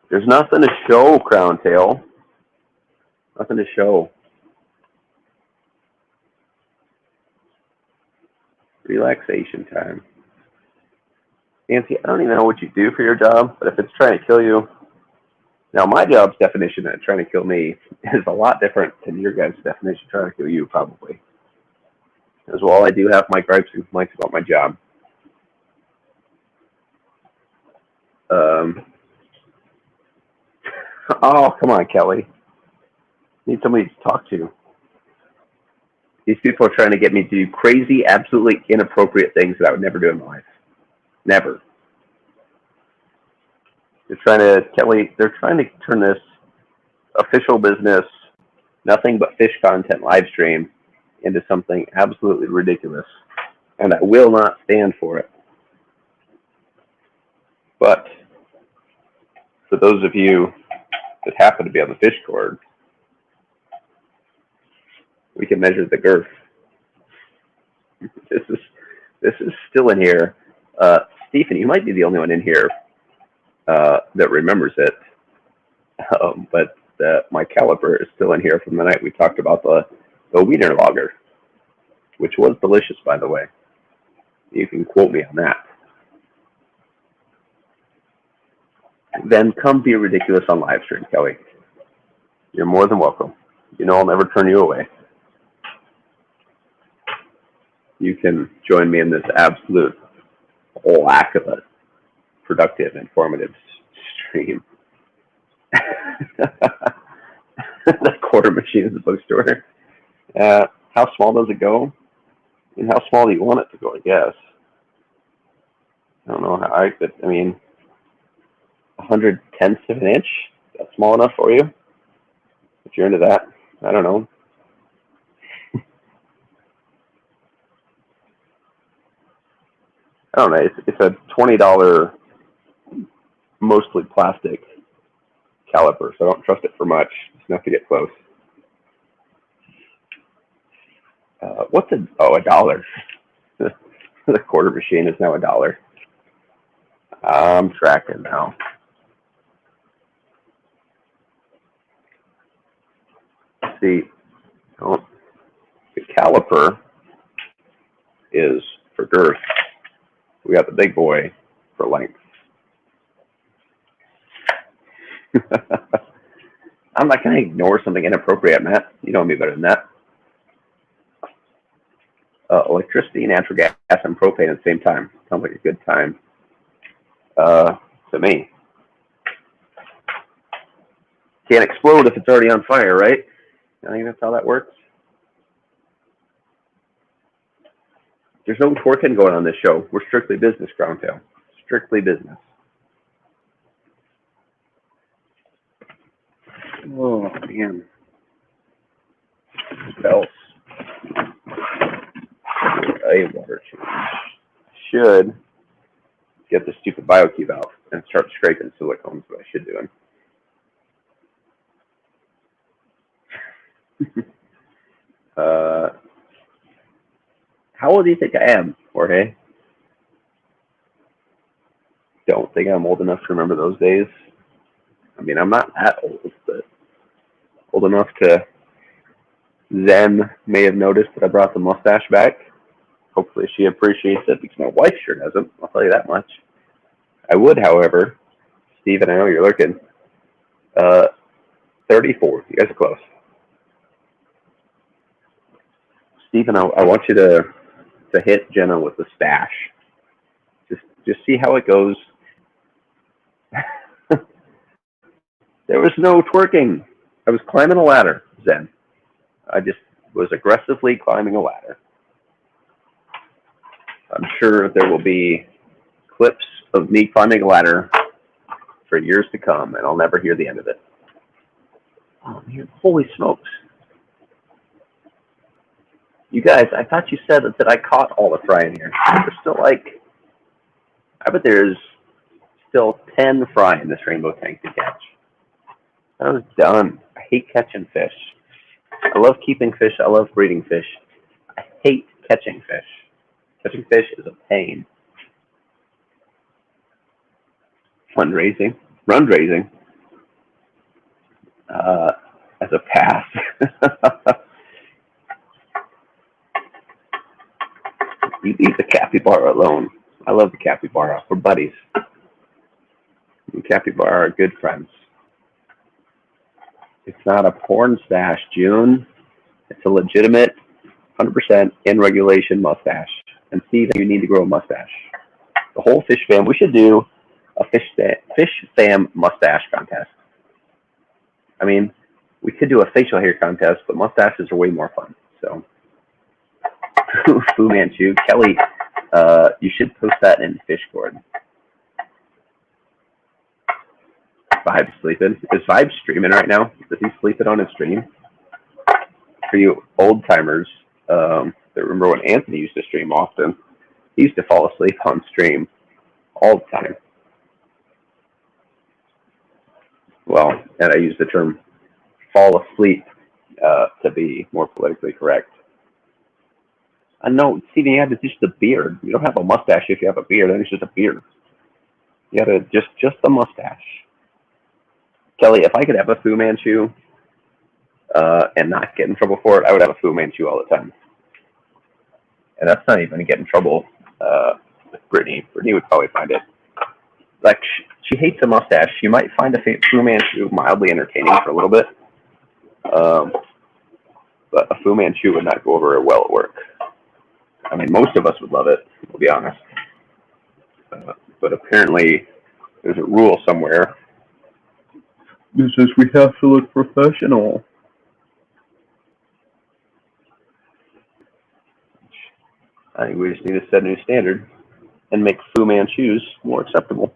A: There's nothing to show, Crown Tail. Nothing to show. Relaxation time. Nancy, I don't even know what you do for your job, but if it's trying to kill you, now my job's definition of trying to kill me is a lot different than your guys' definition of trying to kill you, probably. As well, I do have my gripes and complaints about my job. Oh, come on, Kelly. Need somebody to talk to. These people are trying to get me to do crazy, absolutely inappropriate things that I would never do in my life. Never. They're trying to turn this official business, nothing but fish content live stream into something absolutely ridiculous. And I will not stand for it. But for those of you that happen to be on the fish cord, we can measure the girth. This is still in here. Stephen, you might be the only one in here that remembers it. But my caliper is still in here from the night we talked about the Wiener Lager, which was delicious, by the way. You can quote me on that. Then come be ridiculous on live stream, Kelly. You're more than welcome. You know I'll never turn you away. You can join me in this absolute lack of a productive, informative stream. The quarter machine is the bookstore. How small does it go? And how small do you want it to go, I guess? I don't know how but I mean, 100/10 of an inch? That's small enough for you? If you're into that, I don't know. I don't know. It's a $20, mostly plastic caliper, so I don't trust it for much. It's enough to get close. What's $1? The quarter machine is now $1. I'm tracking now. Let's see. Oh, the caliper is for girth. We got the big boy for length. I'm not going to ignore something inappropriate, Matt. You know me better than that. Electricity, natural gas, and propane at the same time. Sounds like a good time to me. Can't explode if it's already on fire, right? I think that's how that works. There's no twerking going on this show. We're strictly business, Groundtail. Strictly business. Oh, man. What else? A water change. Should get the stupid BioCube out and start scraping silicones, what I should do. How old do you think I am, Jorge? Don't think I'm old enough to remember those days. I mean, I'm not that old, but old enough to. Zen may have noticed that I brought the mustache back. Hopefully she appreciates it because my wife sure doesn't. I'll tell you that much. I would, however, Steven, I know you're looking. 34. You guys are close. Steven, I want you to hit Jenna with the stash. Just see how it goes. There was no twerking. I was climbing a ladder, Zen. I just was aggressively climbing a ladder. I'm sure there will be clips of me climbing a ladder for years to come, and I'll never hear the end of it. Oh, man, holy smokes. You guys, I thought you said that I caught all the fry in here. There's still I bet there's still 10 fry in this rainbow tank to catch. I was done. I hate catching fish. I love keeping fish. I love breeding fish. I hate catching fish. Catching fish is a pain. Fundraising. As a pass. You leave the capybara alone. I love the capybara. We're buddies. The capybara are good friends. It's not a porn stash, June. It's a legitimate, 100% in regulation mustache. And Steve, you need to grow a mustache. The whole fish fam. We should do a fish fam mustache contest. I mean, we could do a facial hair contest, but mustaches are way more fun. So, Fu Manchu, Kelly, you should post that in Fishcord. Vibe's sleeping. Is Vibe streaming right now? Is he sleeping on his stream? For you old timers that remember when Anthony used to stream often, he used to fall asleep on stream all the time. Well, and I use the term fall asleep to be more politically correct. I know, Stevie, you have just a beard. You don't have a mustache if you have a beard, then it's just a beard. You got to just the mustache. Kelly, if I could have a Fu Manchu and not get in trouble for it, I would have a Fu Manchu all the time. And that's not even get in trouble with Brittany. Brittany would probably find it. Like, she hates a mustache. She might find a Fu Manchu mildly entertaining for a little bit. But a Fu Manchu would not go over well at work. I mean, most of us would love it, to be honest. But apparently, there's a rule somewhere. It says we have to look professional. I think we just need to set a new standard and make Fu Manchus more acceptable.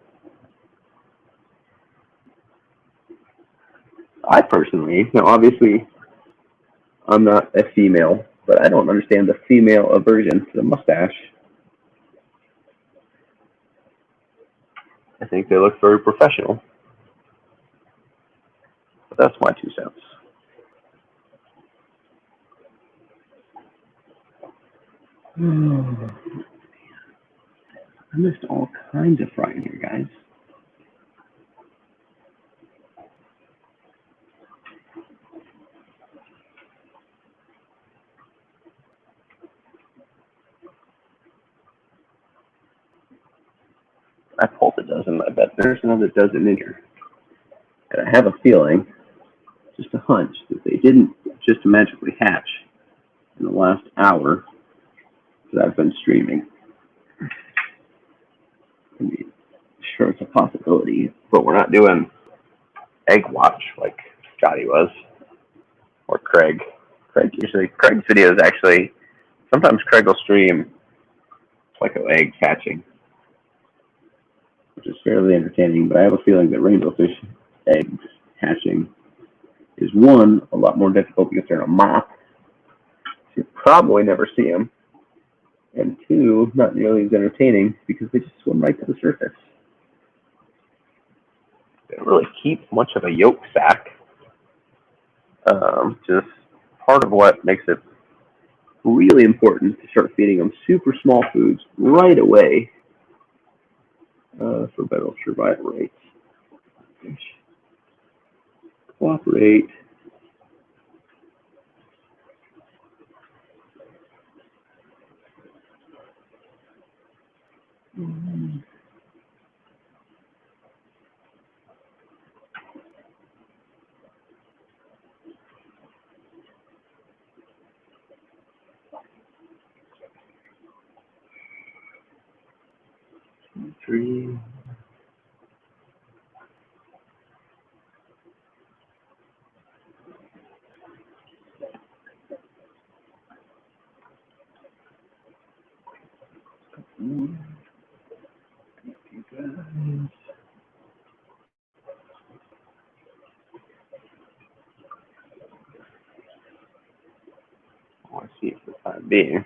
A: I personally, now obviously, I'm not a female, but I don't understand the female aversion to the mustache. I think they look very professional. But that's my 2 cents. I missed all kinds of fry in here, guys. I pulled a dozen. I bet there's another dozen in here. And I have a feeling, just a hunch, that they didn't just magically hatch in the last hour that I've been streaming. I mean, sure, it's a possibility, but we're not doing egg watch like Scotty was, or Craig. Craig's videos actually, sometimes Craig will stream like an egg hatching, which is fairly entertaining, but I have a feeling that rainbow fish eggs hatching is one, a lot more difficult because they're in a mop. So you probably never see them. And two, not nearly as entertaining because they just swim right to the surface. They don't really keep much of a yolk sac. Just part of what makes it really important to start feeding them super small foods right away for better survival rates. Cooperate. Three. I see for the time being.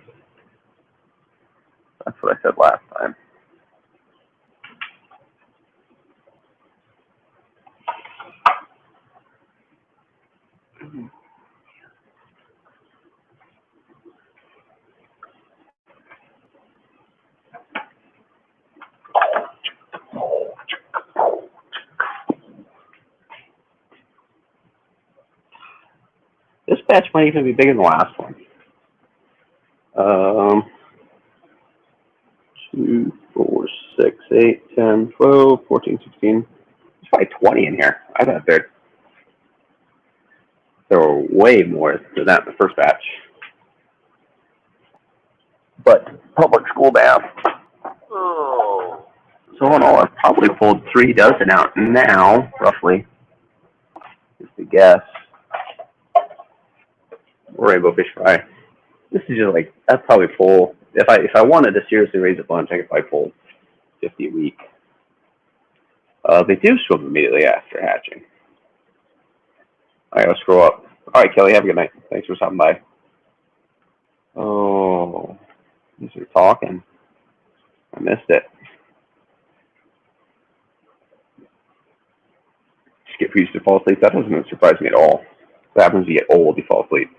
A: That's what I said last time. This batch might even be bigger than the last one. 2, 4, 6, 8, 10, 12, 14, 16. There's probably 20 in here. I thought there were way more than that in the first batch. But public school bath. Oh. So in all, I've probably pulled 3 dozen out now, roughly. Just a guess. Rainbow fish fry. This is just like, that's probably full. If I wanted to seriously raise a bunch, I could probably pull 50 a week. They do swim immediately after hatching. I gotta scroll up. All right, Kelly, have a good night. Thanks for stopping by. Oh, these are talking. I missed it. Skip used to fall asleep. That doesn't surprise me at all. What happens when you get old? You fall asleep.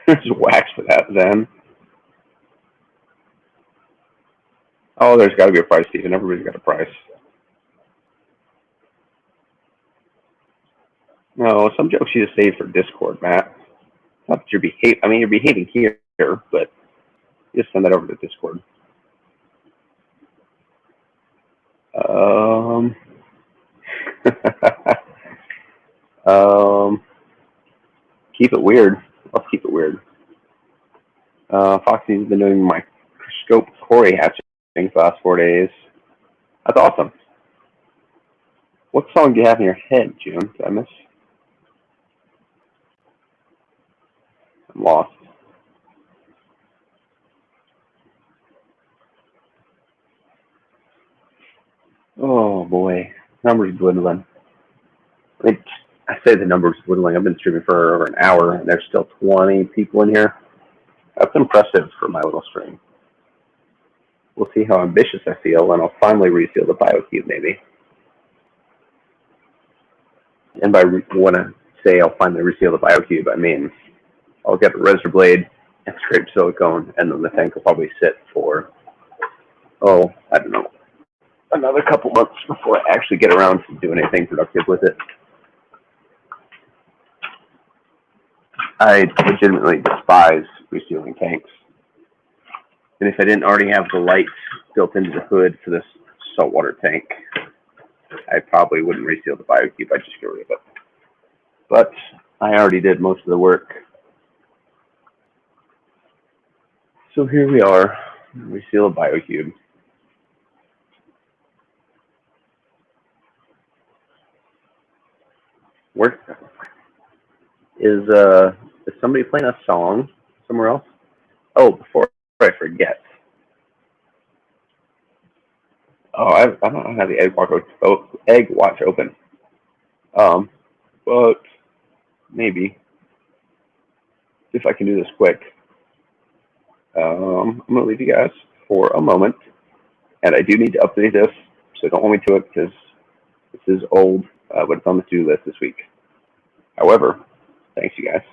A: There's wax for that, then. Oh, there's got to be a price, Stephen. Everybody's got a price. No, some jokes you just save for Discord, Matt. Not that you're behaving. I mean, you're behaving here, but just send that over to Discord. Keep it weird. Let's keep it weird. Foxy's been doing microscope Cory hatching for the last 4 days. That's awesome. What song do you have in your head, June? Did I miss? I'm lost. Oh boy, numbers dwindling. I say the numbers dwindling. I've been streaming for over an hour, and there's still 20 people in here. That's impressive for my little stream. We'll see how ambitious I feel, and I'll finally reseal the BioCube, maybe. And by when I say I'll finally reseal the BioCube, I mean I'll get a razor blade and scrape silicone, and then the tank will probably sit for, I don't know, another couple months before I actually get around to doing anything productive with it. I legitimately despise resealing tanks. And if I didn't already have the lights built into the hood for this saltwater tank, I probably wouldn't reseal the BioCube. I'd just get rid of it. But I already did most of the work. So here we are. Reseal a BioCube. Where is somebody playing a song somewhere else? Oh, before I forget. Oh, I don't have the egg watch open. But maybe if I can do this quick. I'm gonna leave you guys for a moment, and I do need to update this, so don't hold me to it because this is old, but it's on the to-do list this week. However, thanks you guys.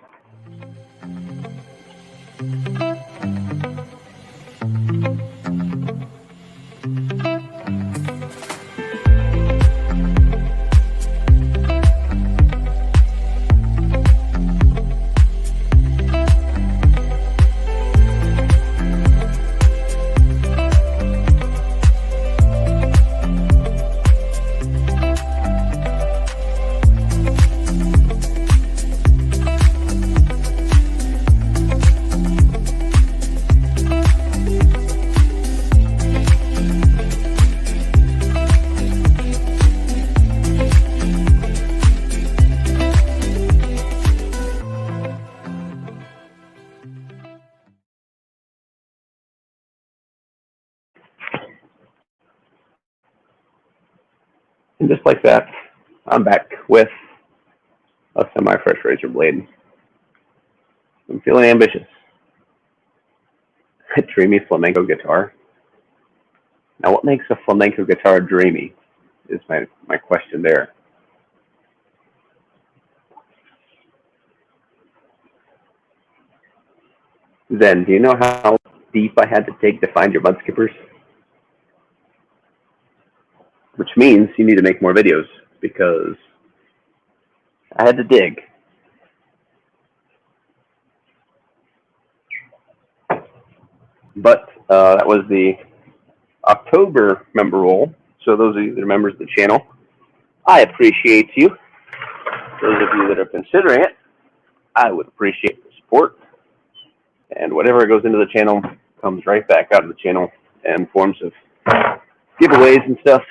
A: And just like that, I'm back with a semi-fresh razor blade. I'm feeling ambitious. A dreamy flamenco guitar. Now, what makes a flamenco guitar dreamy is my question there. Zen, do you know how deep I had to dig to find your mud skippers? Which means you need to make more videos because I had to dig. But that was the October member roll. So those of you that are members of the channel, I appreciate you. Those of you that are considering it, I would appreciate the support. And whatever goes into the channel comes right back out of the channel in forms of giveaways and stuff.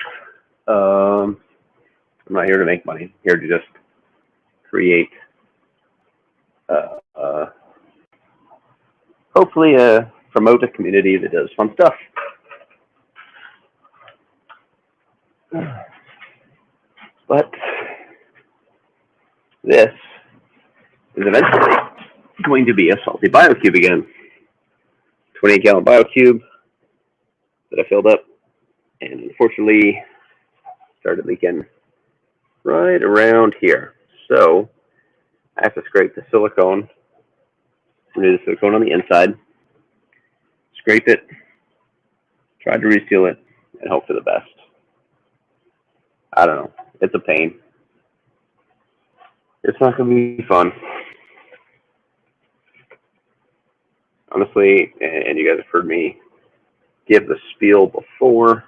A: I'm not here to make money. I'm here to just create, hopefully, promote a community that does fun stuff. But this is eventually going to be a salty BioCube again. 28-gallon BioCube that I filled up, and unfortunately started leaking right around here. So I have to scrape the silicone, remove the silicone on the inside, scrape it, try to reseal it, and hope for the best. I don't know. It's a pain. It's not going to be fun. Honestly, and you guys have heard me give the spiel before.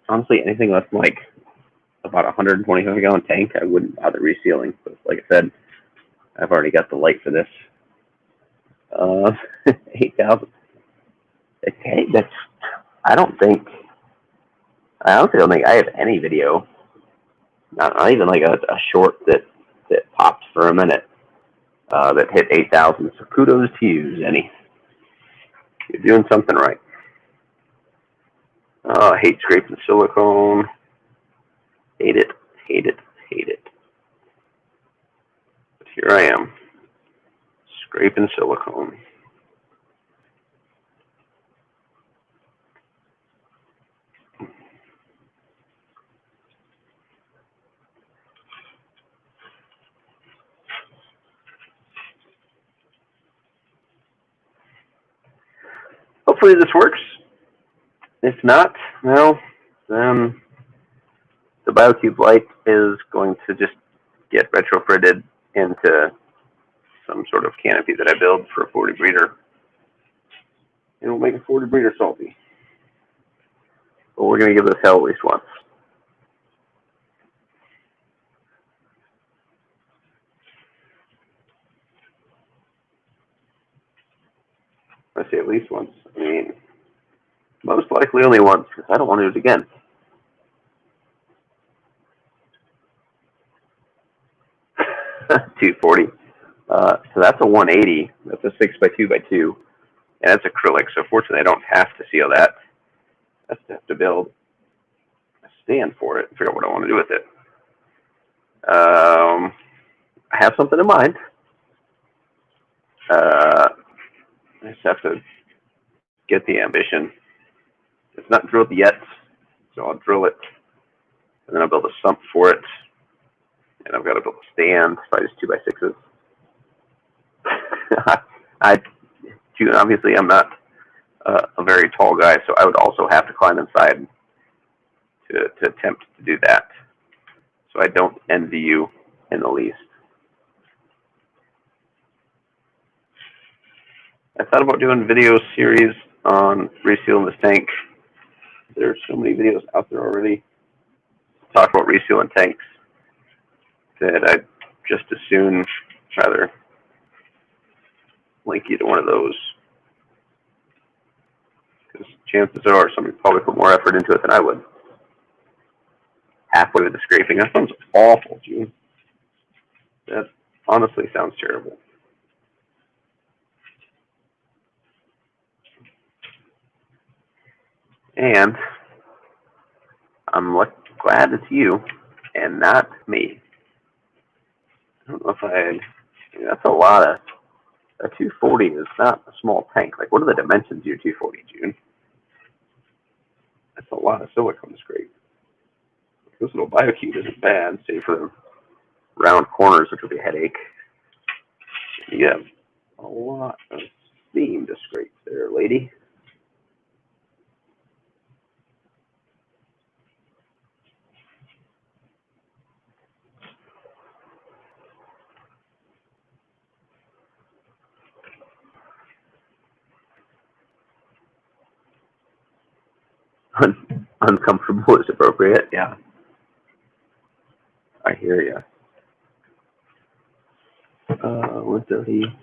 A: Honestly, anything less than like about a 125-gallon tank, I wouldn't bother resealing. But like I said, I've already got the light for this. 8,000. Okay, that's. I don't think I have any video. Not even like a short that pops for a minute that hit 8,000. So kudos to you, Zenny. You're doing something right. I hate scraping silicone. Hate it, hate it, hate it. But here I am, scraping silicone. Hopefully this works. If not, well, then the BioCube light is going to just get retrofitted into some sort of canopy that I build for a 40 breeder. And we'll make a 40 breeder salty. But we're going to give this hell at least once. I say at least once. I mean, most likely only once, because I don't want to do it again. 240. So that's a 180. That's a 6x2x2, and that's acrylic. So fortunately, I don't have to seal that. I just have to build a stand for it and figure out what I want to do with it. I have something in mind. I just have to get the ambition. It's not drilled yet, so I'll drill it, and then I'll build a sump for it, and I've got to build a stand, probably just 2x6s. Obviously, I'm not a very tall guy, so I would also have to climb inside to attempt to do that. So I don't envy you in the least. I thought about doing a video series on resealing this tank. There are so many videos out there already talk about resealing tanks that I'd just as soon rather link you to one of those. Because chances are somebody probably put more effort into it than I would. Halfway to the scraping. That sounds awful, June. That honestly sounds terrible. And I'm glad it's you and not me. I don't know if that's a lot of, a 240 is not a small tank. Like, what are the dimensions of your 240, June? That's a lot of silicone to scrape. This little BioCube isn't bad, save for the round corners, which will be a headache. You have a lot of steam to scrape there, lady. Uncomfortable is appropriate, yeah. I hear you. 130.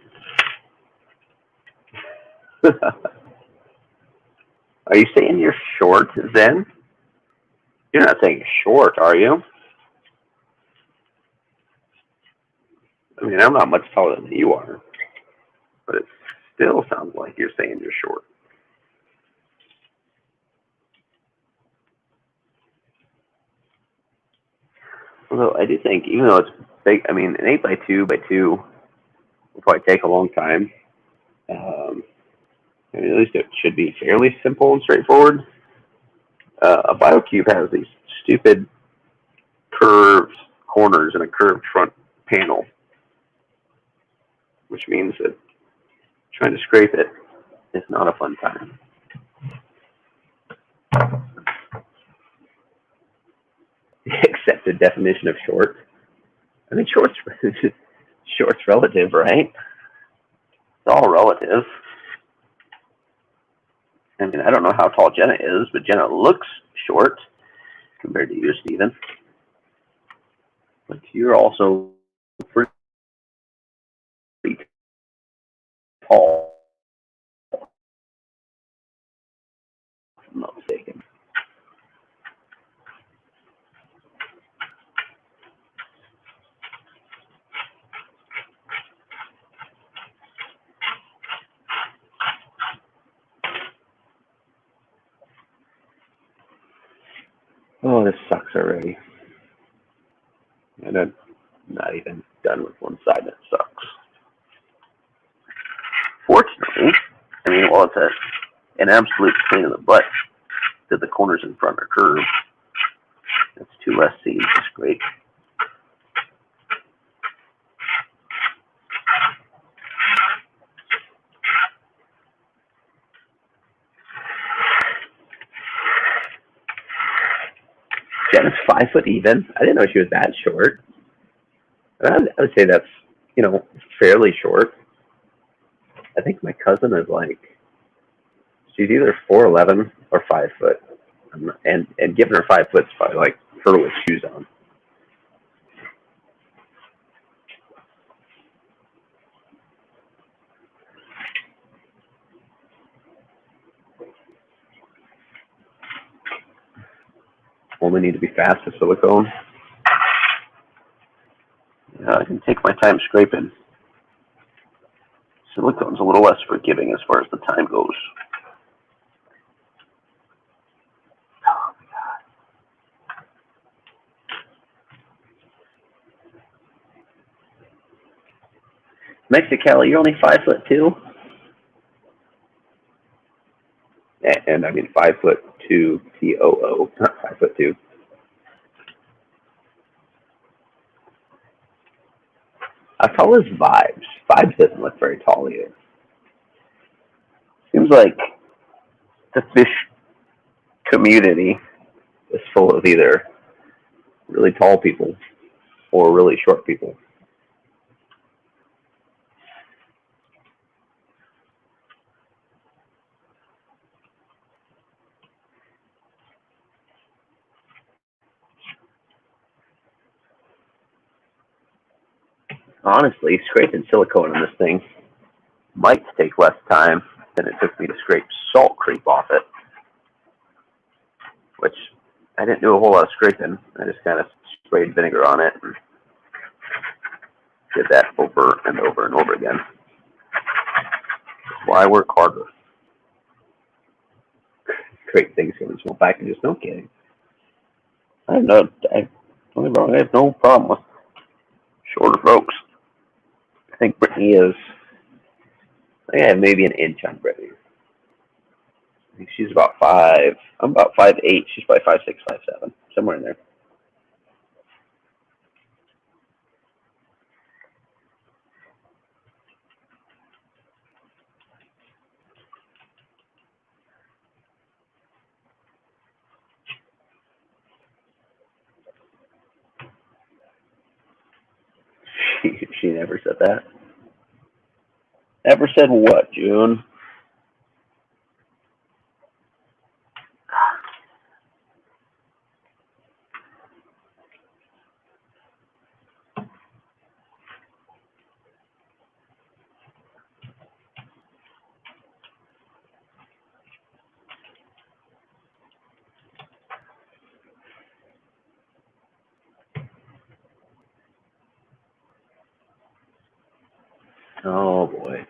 A: Are you saying you're short, then? You're not saying short, are you? I mean, I'm not much taller than you are, but it still sounds like you're saying you're short. Although I do think, even though it's big, I mean, an 8x2x2 will probably take a long time. I mean, at least it should be fairly simple and straightforward. A BioCube has these stupid curved corners and a curved front panel, which means that trying to scrape it is not a fun time. Accepted definition of short. I mean, short's relative, right? It's all relative. I mean, I don't know how tall Jenna is, but Jenna looks short compared to you, Steven. But you're also pretty tall, if I'm not mistaken. Oh, this sucks already. And I'm not even done with one side, and it sucks. Fortunately, I mean, well, it's an absolute pain in the butt that the corners in front are curved. That's 2 less seams to scrape. Jenna's 5 foot even. I didn't know she was that short. I would say that's, fairly short. I think my cousin is like, she's either 4'11" or 5 foot. And giving her 5 foot is probably like her with shoes on. Only need to be fast with silicone.
B: I can take my time scraping. Silicone's a little less forgiving as far as the time goes. Mexicali, you're only 5'2"?
A: And I mean 5'2" TOO, not 5'2". How tall is Vibes? Vibes doesn't look very tall either.
B: Seems like the fish community
A: is full of either really tall people or really short people. Honestly, scraping silicone on this thing might take less time than it took me to scrape Salt Creek off it, which I didn't do a whole lot of scraping. I just kind of sprayed vinegar on it and did that over and over and over again. That's why I work harder. Great things in small packages. No kidding.
B: I have no problem with shorter folks.
A: I think Brittany is. I think I have maybe an inch on Brittany. I think she's about 5. I'm about 5'8". She's probably 5'6", 5'7", somewhere in there. She never said that.
B: Never said what, June?
A: Oh boy.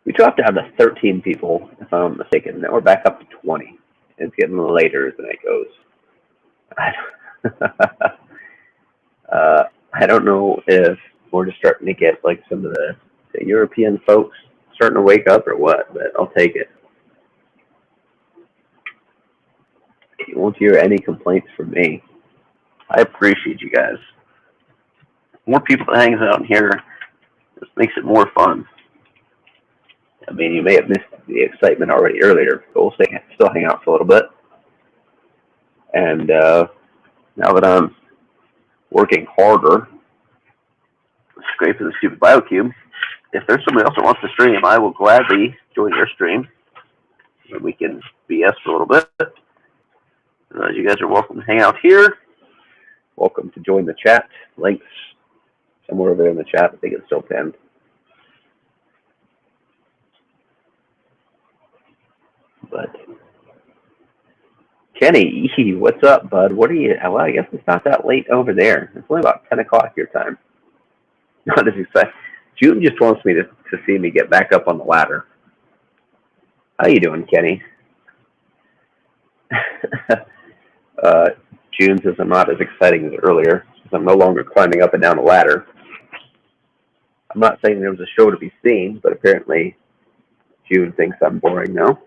A: We dropped down to 13 people, if I'm not mistaken. Now we're back up to 20. It's getting later as the night goes. I don't know if we're just starting to get like some of the European folks starting to wake up or what, but I'll take it. You won't hear any complaints from me.
B: I appreciate you guys. More people that hangs out in here just makes it more fun.
A: I mean, you may have missed the excitement already earlier, but we'll still hang out for a little bit. And now that I'm working harder,
B: scraping the stupid BioCube, if there's somebody else that wants to stream, I will gladly join your stream. And we can BS for a little bit. You guys are welcome to hang out here.
A: Welcome to join the chat. Links somewhere over there in the chat. I think it's still pinned. But Kenny, what's up, bud? What are you? Well, I guess it's not that late over there. It's only about 10 o'clock your time. Not as exciting. June just wants me to see me get back up on the ladder. How you doing, Kenny? June says I'm not as exciting as earlier, because I'm no longer climbing up and down a ladder. I'm not saying there was a show to be seen, but apparently June thinks I'm boring now.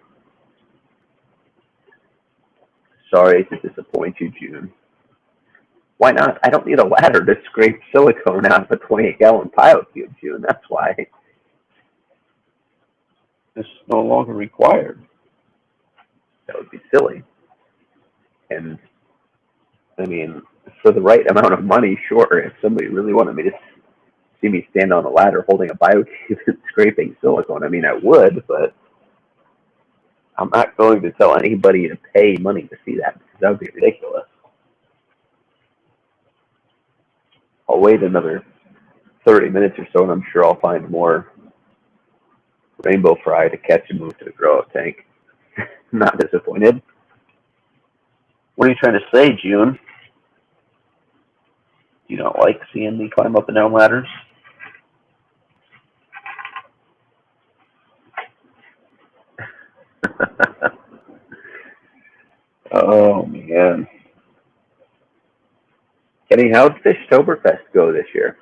A: Sorry to disappoint you, June. Why not? I don't need a ladder to scrape silicone out of a 28-gallon BioCube, June. That's why.
B: It's no longer required.
A: That would be silly. And, I mean, for the right amount of money, sure, if somebody really wanted me to see me stand on a ladder holding a BioCube and scraping silicone, I mean, I would, but I'm not going to tell anybody to pay money to see that, because that would be ridiculous. I'll wait another 30 minutes or so, and I'm sure I'll find more rainbow fry to catch and move to the grow-out tank. Not disappointed.
B: What are you trying to say, June? You know what? like seeing me climb up and down ladders.
A: Oh, man. Kenny, how'd Fishtoberfest go this year?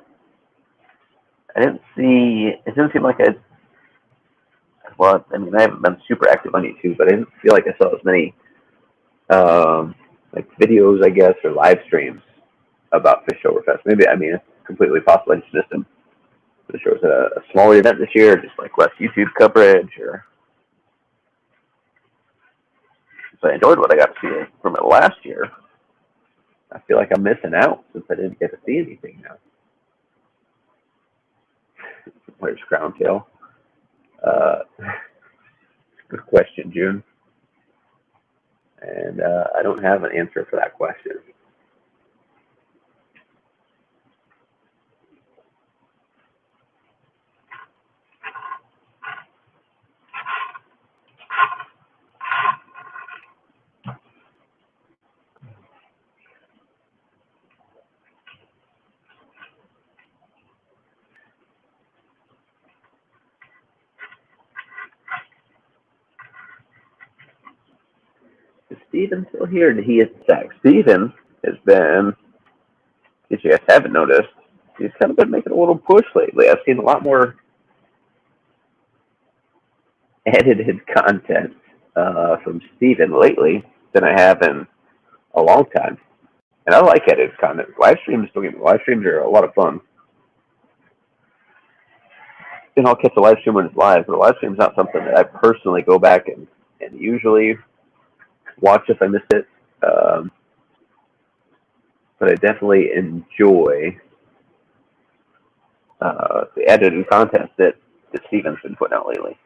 B: It didn't seem like well, I mean, I haven't been super active on YouTube, but I didn't feel like I saw as many,
A: like videos, I guess, or live streams about Fishtoberfest. Maybe, I mean, it's completely possible I just missed them. The show was a smaller event this year, just like less YouTube coverage, or.
B: So I enjoyed what I got to see from it last year.
A: I feel like I'm missing out since I didn't get to see anything now. Where's Crown Tail? Good question, June. And I don't have an answer for that question. Is Steven still here? Did he hit sack? Steven has been, if you guys haven't noticed, he's kind of been making a little push lately. I've seen a lot more edited content from Steven lately than I have in a long time. And I like edited content. Live streams, don't get me, live streams are a lot of fun. And I'll catch a live stream when it's live, but a live stream is not something that I personally go back and usually watch if I missed it. But I definitely enjoy the edited content that Steven's been putting out lately.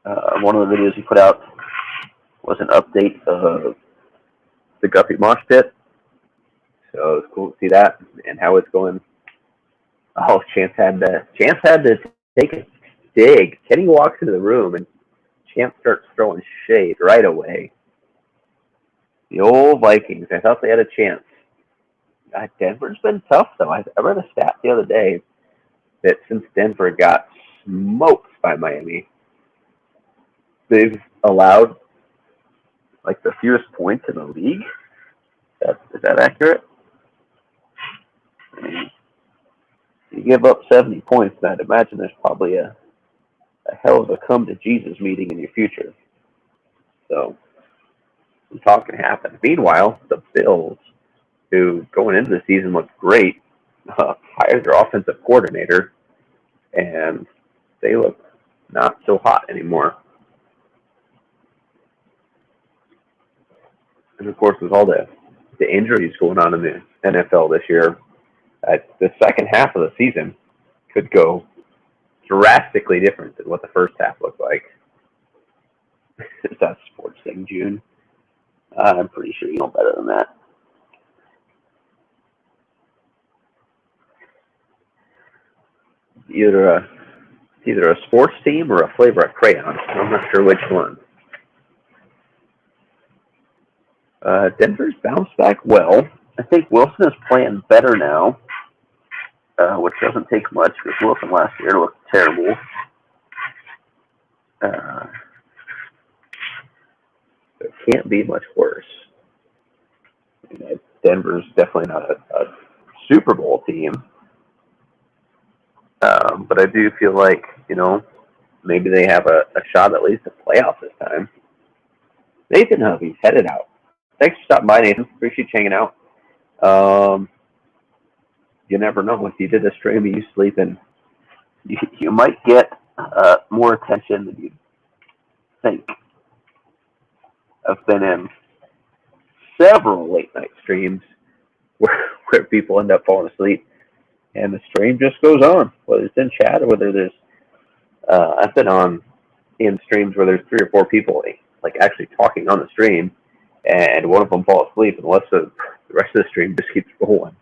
A: One of the videos he put out was an update of the Guppy Mosh Pit. So it was cool to see that and how it's going. Oh, Chance had to take a dig. Kenny walks into the room and Chance starts throwing shade right away. The old Vikings. I thought they had a chance. God, Denver's been tough, though. I read a stat the other day that since Denver got smoked by Miami, they've allowed like the fewest points in the league. Is that accurate? I mean, you give up 70 points, and I'd imagine there's probably a hell of a come to Jesus meeting in your future. So, some talk can happen. Meanwhile, the Bills, who going into the season looked great, hired their offensive coordinator, and they look not so hot anymore. And of course, with all the injuries going on in the NFL this year, the second half of the season could go drastically different than what the first half looked like. Is that a sports thing, June? I'm pretty sure you know better than that. Either a sports team or a flavor of crayon. I'm not sure which one. Denver's bounced back well. I think Wilson is playing better now, which doesn't take much because Wilson last year looked terrible. It can't be much worse. Denver's definitely not a Super Bowl team, but I do feel like, maybe they have a shot at least at playoffs this time. Nathan Hovey's headed out. Thanks for stopping by, Nathan. Appreciate you hanging out. You never know. If you did a stream and you sleep, and you might get more attention than you think. I've been in several late night streams where people end up falling asleep, and the stream just goes on, whether it's in chat or whether there's. I've been in streams where there's 3 or 4 people like actually talking on the stream, and one of them falls asleep, and the rest of the stream just keeps rolling.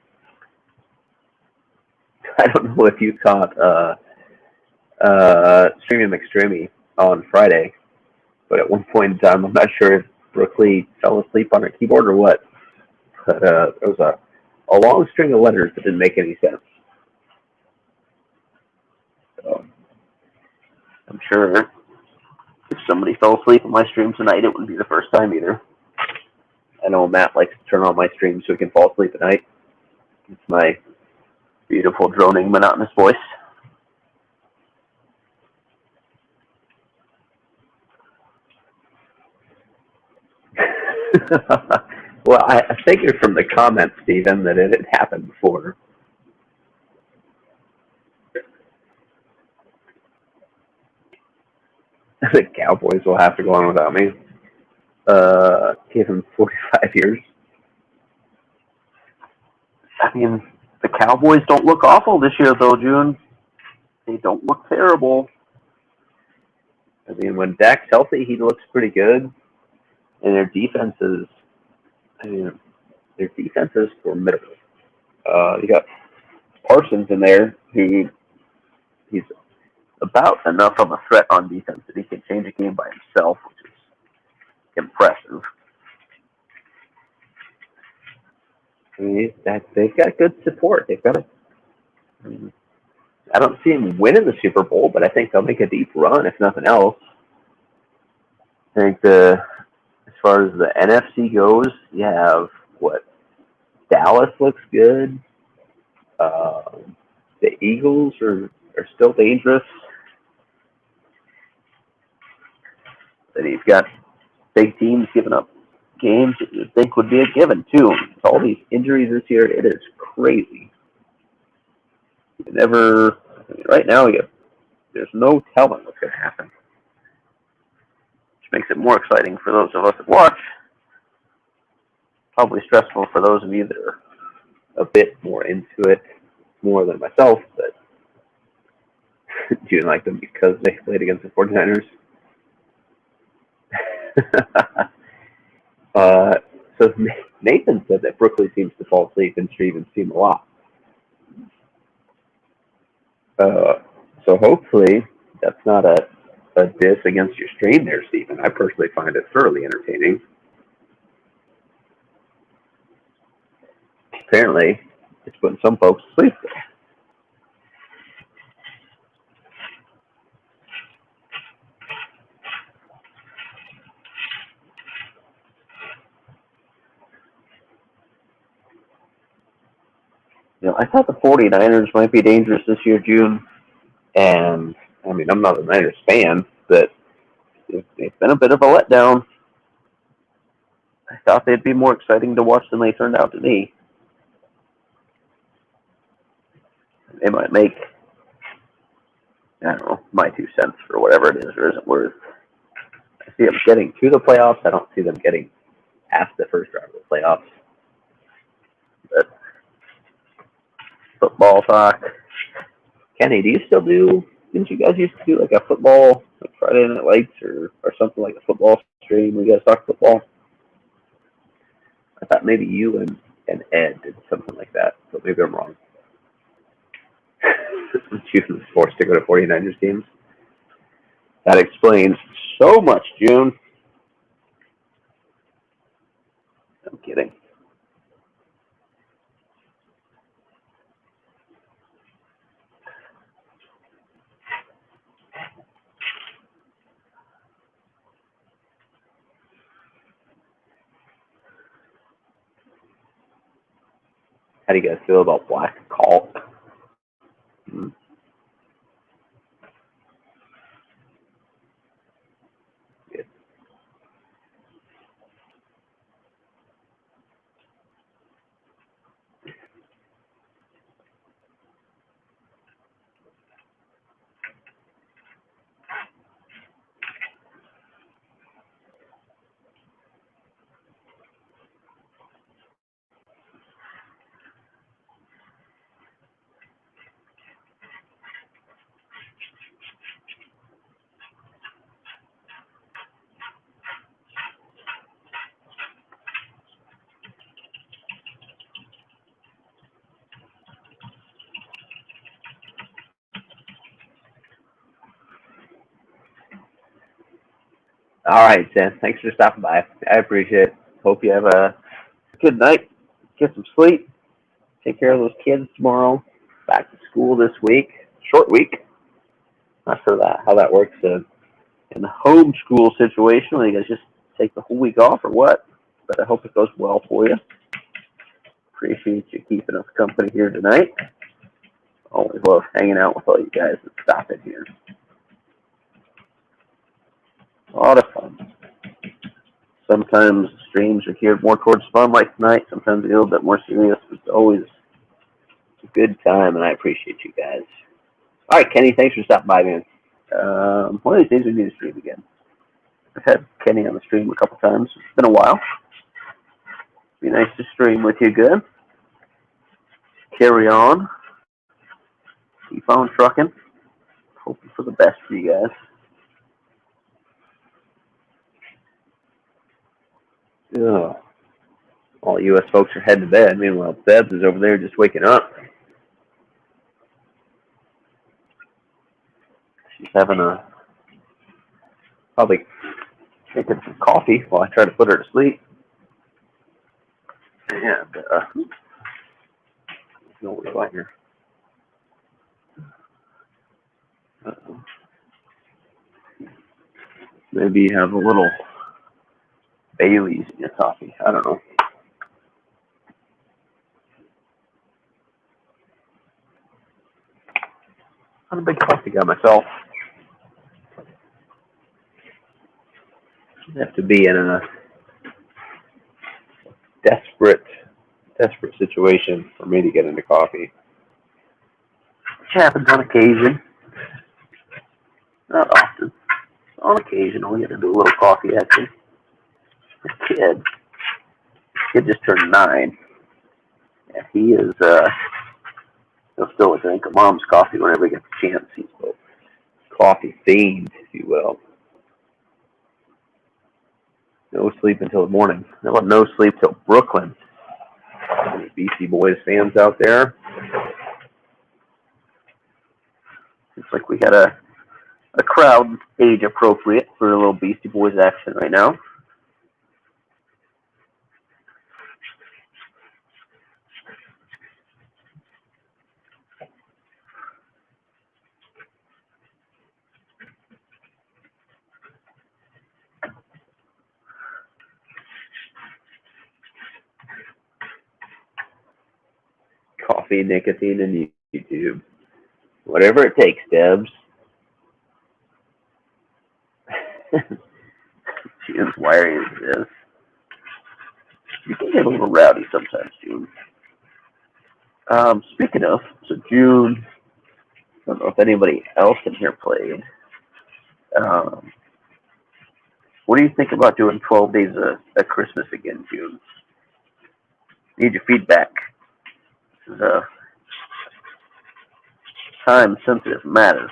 A: I don't know if you caught Streamy McStreamy on Friday, but at one point in time, I'm not sure if Brooke Lee fell asleep on her keyboard or what. But there was a long string of letters that didn't make any sense. So,
B: I'm sure if somebody fell asleep on my stream tonight, it wouldn't be the first time either.
A: I know Matt likes to turn on my stream so he can fall asleep at night. It's my
B: Beautiful, droning, monotonous voice.
A: well, I figured from the comments, Stephen, that it had happened before. The Cowboys will have to go on without me. Give him 45 years.
B: I mean, the Cowboys don't look awful this year, though, June. They don't look terrible.
A: I mean, when Dak's healthy, he looks pretty good. And their defense is, formidable. You got Parsons in there, who he's
B: about enough of a threat on defense that he can change a game by himself, which is impressive.
A: I mean, they've got good support. They've got I don't see him winning the Super Bowl, but I think they'll make a deep run, if nothing else. I think as far as the NFC goes, you have Dallas looks good. The Eagles are still dangerous.
B: Then he's got big teams giving up games that you'd think would be a given, too.
A: With all these injuries this year, it is crazy. Right now, there's no telling what's going to happen.
B: Which makes it more exciting for those of us that watch.
A: Probably stressful for those of you that are a bit more into it, more than myself, but do you like them because they played against the 49ers? So Nathan said that Brooklyn seems to fall asleep and stream a lot. So hopefully that's not a diss against your stream there, Stephen. I personally find it thoroughly entertaining. Apparently, it's putting some folks to sleep.
B: I thought the 49ers might be dangerous this year, June.
A: And, I mean, I'm not a Niners fan, but
B: it's been a bit of a letdown. I thought they'd be more exciting to watch than they turned out to be. They might make, I don't know, my 2 cents for whatever it is or isn't worth.
A: I see them getting to the playoffs. I don't see them getting past the first round of the playoffs. But
B: football talk.
A: Kenny, didn't you guys used to do like a football, like Friday Night Lights or something like a football stream where you guys talk football? I thought maybe you and Ed did something like that, but maybe I'm wrong. You was forced to go to 49ers games. That explains so much, June. I'm kidding. How do you guys feel about Black Cult? Yeah. All right, Jen. Thanks for stopping by. I appreciate it. Hope you have a good night.
B: get some sleep, take care of those kids tomorrow. Back to school this week. Short week. Not sure how that works in the homeschool situation. I think I just take the whole week off or what. But I hope it goes well for you. Appreciate you keeping us company here tonight. Always love hanging out with all you guys that stop in here. A lot of fun. Sometimes streams are geared more towards fun like tonight. Sometimes a little bit more serious. It's always a good time, and I appreciate you guys. All right, Kenny, thanks for stopping by, man. One of these days we need to stream again. I've had Kenny on the stream a couple times. It's been a while. Be nice to stream with you again. Carry on. Keep on trucking. Hoping for the best for you guys. Ugh. All U.S. folks are heading to bed. Meanwhile, Debs is over there just waking up. She's having probably drinking some coffee while I try to put her to sleep. And, no, we're fine here. Uh-oh. Maybe you have a little Bailey's in your coffee. I don't know. I'm a big coffee guy myself. You have to be in a desperate situation for me to get into coffee. Which happens on occasion. Not often. On occasion, we get to do a little coffee action. This kid just turned 9. And he is, he'll still drink a mom's coffee whenever he gets a chance. He's a coffee fiend, if you will. No sleep until the morning. Well, no sleep till Brooklyn. Any BC Boys fans out there? Looks like we got a crowd age appropriate for a little Beastie Boys action right now. Coffee, nicotine, and YouTube. Whatever it takes, Debs. June's wiring this. You can get a little rowdy sometimes, June. Speaking of, so June, I don't know if anybody else in here played. What do you think about doing 12 Days of Christmas again, June? Need your feedback. This is a time-sensitive matter.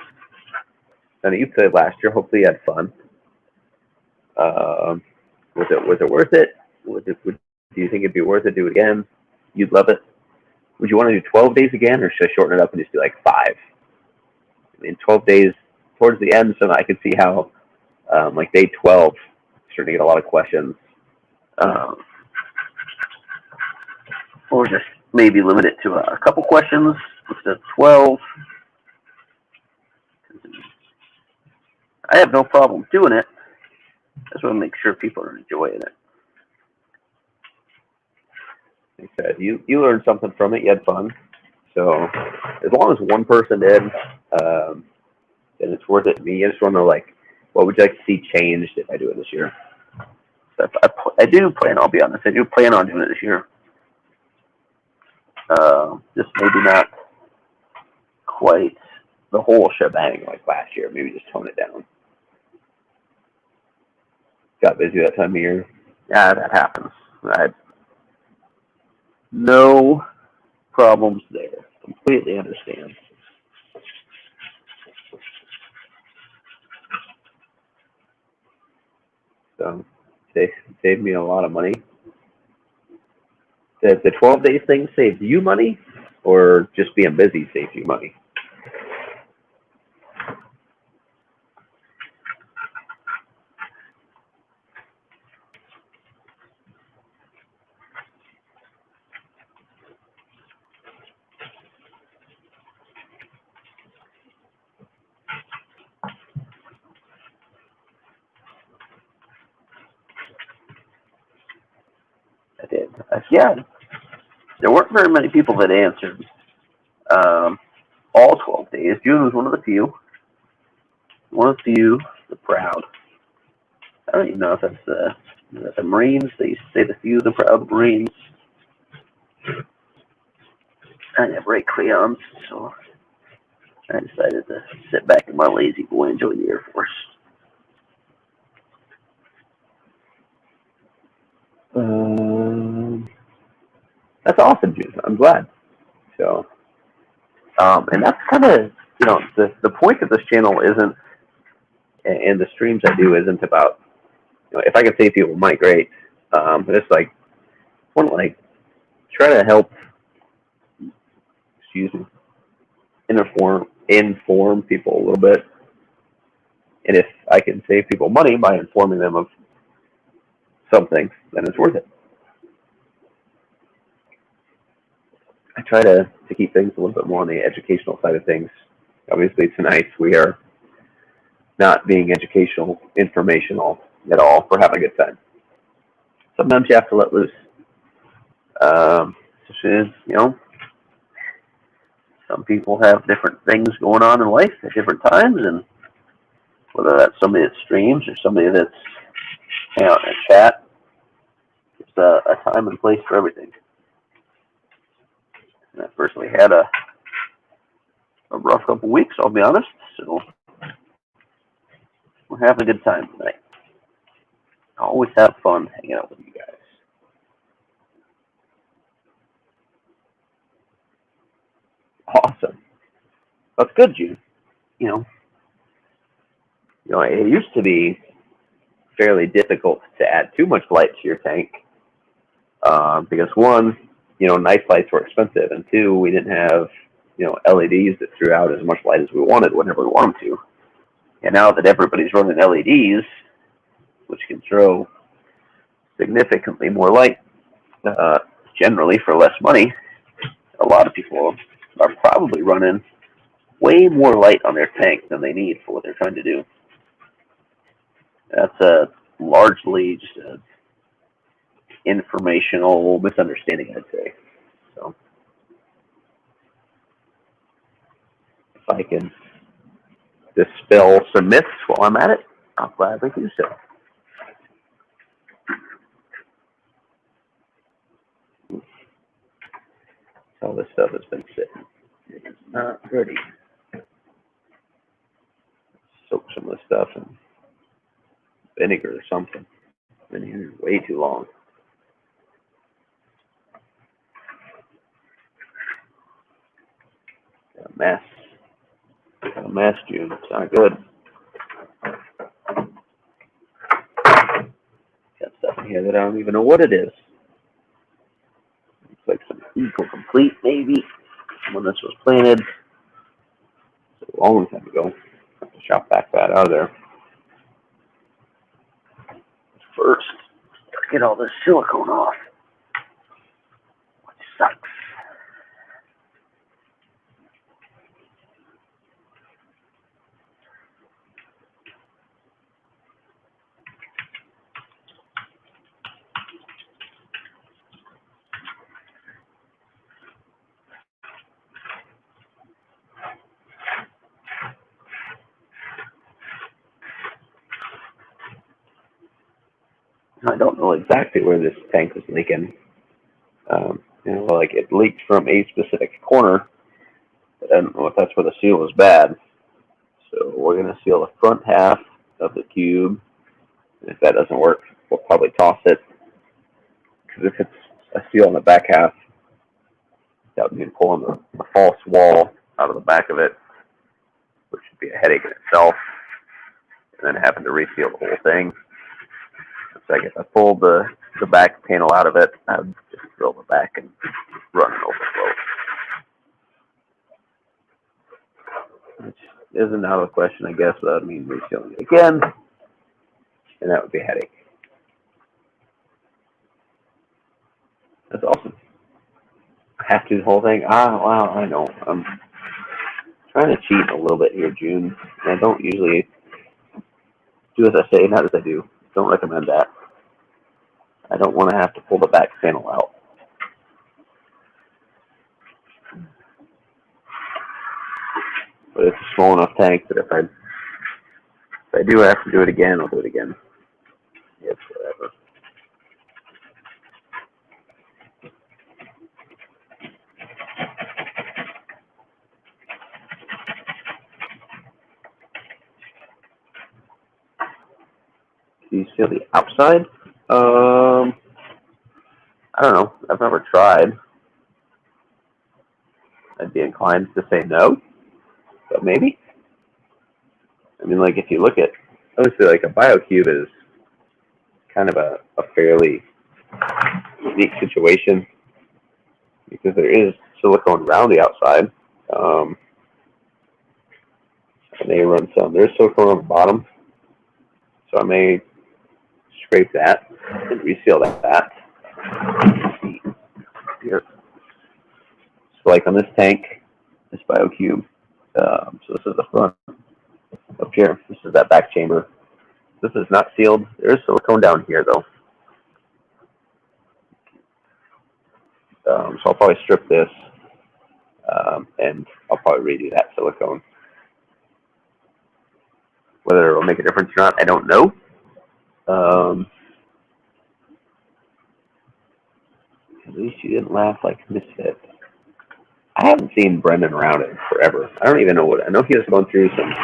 B: I know you played last year. Hopefully you had fun. Was it worth it? Do you think it'd be worth it to do it again? You'd love it. Would you want to do 12 days again, or should I shorten it up and just do like 5? I mean, 12 days towards the end, so I could see how, like day 12, starting to get a lot of questions. Or just maybe limit it to a couple questions instead of 12. I have no problem doing it. I just want to make sure people are enjoying it. Like I said, you learned something from it. You had fun. So as long as one person did, then it's worth it to me. I just want to know, like, what would you like to see changed if I do it this year? So I do plan, I'll be honest, I do plan on doing it this year. Just maybe not quite the whole shebang like last year. Maybe just tone it down. Got busy that time of year. Yeah, that happens. I had no problems there. Completely understand. So, saved me a lot of money. The 12 days thing saved you money, or just being busy saved you money? did. Yeah, there weren't very many people that answered all 12 days. June was one of the few. One of the few, the proud. I don't even know if that's the Marines. They used to say the few, the proud Marines. I didn't have great crayons, so I decided to sit back in my lazy boy and join the Air Force.
A: That's awesome, June. I'm glad. So, and that's kind of, the point of this channel isn't, and the streams I do isn't about, if I can save people money, great. But it's like, I want to try to help, inform people a little bit. And if I can save people money by informing them of something, then it's worth it. I try to keep things a little bit more on the educational side of things. Obviously, tonight we are not being educational, informational at all. We're having a good time. Sometimes you have to let loose. Some people have different things going on in life at different times, and whether that's somebody that streams or somebody that's out in a chat, it's a time and place for everything. And I personally had a rough couple weeks, I'll be honest, so we're having a good time tonight. I always have fun hanging out with you guys. Awesome. That's good, June. It used to be fairly difficult to add too much light to your tank because one, nice lights were expensive, and two, we didn't have LEDs that threw out as much light as we wanted whenever we wanted to. And now that everybody's running LEDs, which can throw significantly more light, generally for less money, a lot of people are probably running way more light on their tank than they need for what they're trying to do. That's largely just an informational misunderstanding, I'd say. So, if I can dispel some myths while I'm at it, I'll gladly do so. All this stuff has been sitting. It's not ready. Soak some of this stuff in vinegar or something. Been here way too long. Got a mess, June. It's not good. Got stuff in here that I don't even know what it is. Looks like some Eco Complete, maybe. When this was planted a long time ago. I have to shop back that out of there. First, get all this silicone off, which sucks. I don't know exactly where this tank was leaking. It leaked from a specific corner, but I don't know if that's where the seal was bad. So we're going to seal the front half of the cube. And if that doesn't work, we'll probably toss it. Because if it's a seal on the back half, that would mean pulling the false wall out of the back of it, which would be a headache in itself. And then having to reseal the whole thing. So I guess I pulled the back panel out of it. I would just drill the back and run an overflow. Which isn't out of the question, I guess, but that would mean resealing it again. And that would be a headache. That's awesome. I have to do the whole thing? Wow, I know. I'm trying to cheat a little bit here, June. And I don't usually do as I say, not as I do. Don't recommend that. I don't want to have to pull the back panel out. But it's a small enough tank that if I do have to do it again, I'll do it again. It's whatever. Do you see the outside? I don't know. I've never tried. I'd be inclined to say no, but maybe. I mean, like, if you look at, obviously, like, a BioCube is kind of a fairly unique situation because there is silicone around the outside. And they run some. There's silicone on the bottom, so I may scrape that and reseal that. Here. So, like on this tank, this BioCube, so this is the front up here. This is that back chamber. This is not sealed. There is silicone down here, though. So I'll probably strip this, and I'll probably redo that silicone. Whether it will make a difference or not, I don't know. At least you didn't laugh like Misfit. I haven't seen Brendan around in forever. I don't even know what. I know he was going through some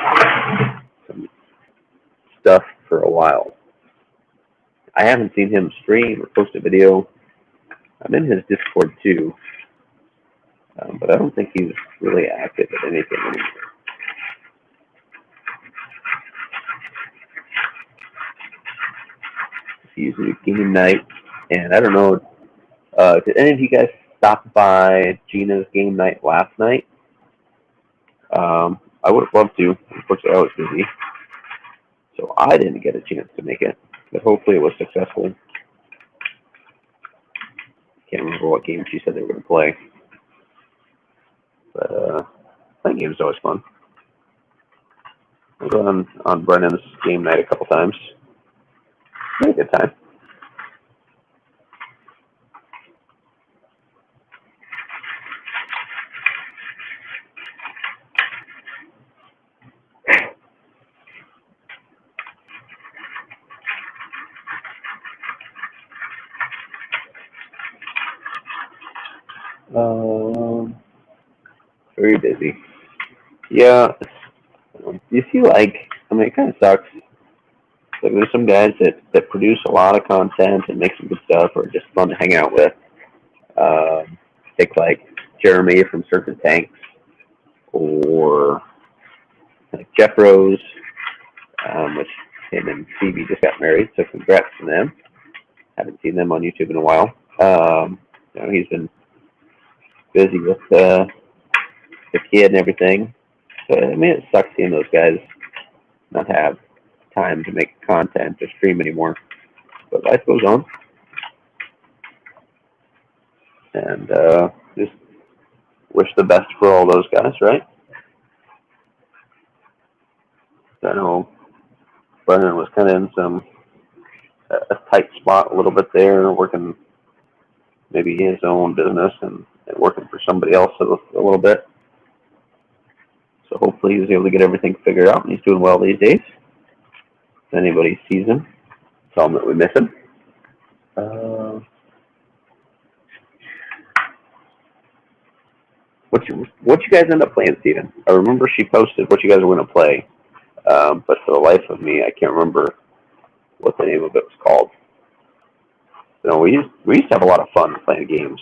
A: stuff for a while. I haven't seen him stream or post a video. I'm in his Discord too, but I don't think he's really active at anything anymore. He's a game night, and I don't know. Did any of you guys stop by Gina's game night last night? I would have loved to. Unfortunately, I was busy, so I didn't get a chance to make it. But hopefully, it was successful. Can't remember what game she said they were going to play, but that game is always fun. I've gone on Brennan's game night a couple times. Had a good time. Very busy. Yeah. You see, like, I mean, it kind of sucks. Like, there's some guys that produce a lot of content and make some good stuff, or just fun to hang out with. Take like Jeremy from Certain Tanks, or like Jeff Rose, which him and Phoebe just got married, so congrats to them. Haven't seen them on YouTube in a while. You know, he's been busy with the kid and everything. So, I mean, it sucks seeing those guys not have time to make content or stream anymore. But life goes on. And just wish the best for all those guys, right? I know Brennan was kind of in a tight spot a little bit there, working maybe his own business and working for somebody else a little bit. So hopefully he's able to get everything figured out, and he's doing well these days. If anybody sees him, tell him that we miss him. What you guys end up playing, Steven? I remember she posted what you guys were going to play, but for the life of me, I can't remember what the name of it was called. You know, we used to have a lot of fun playing games.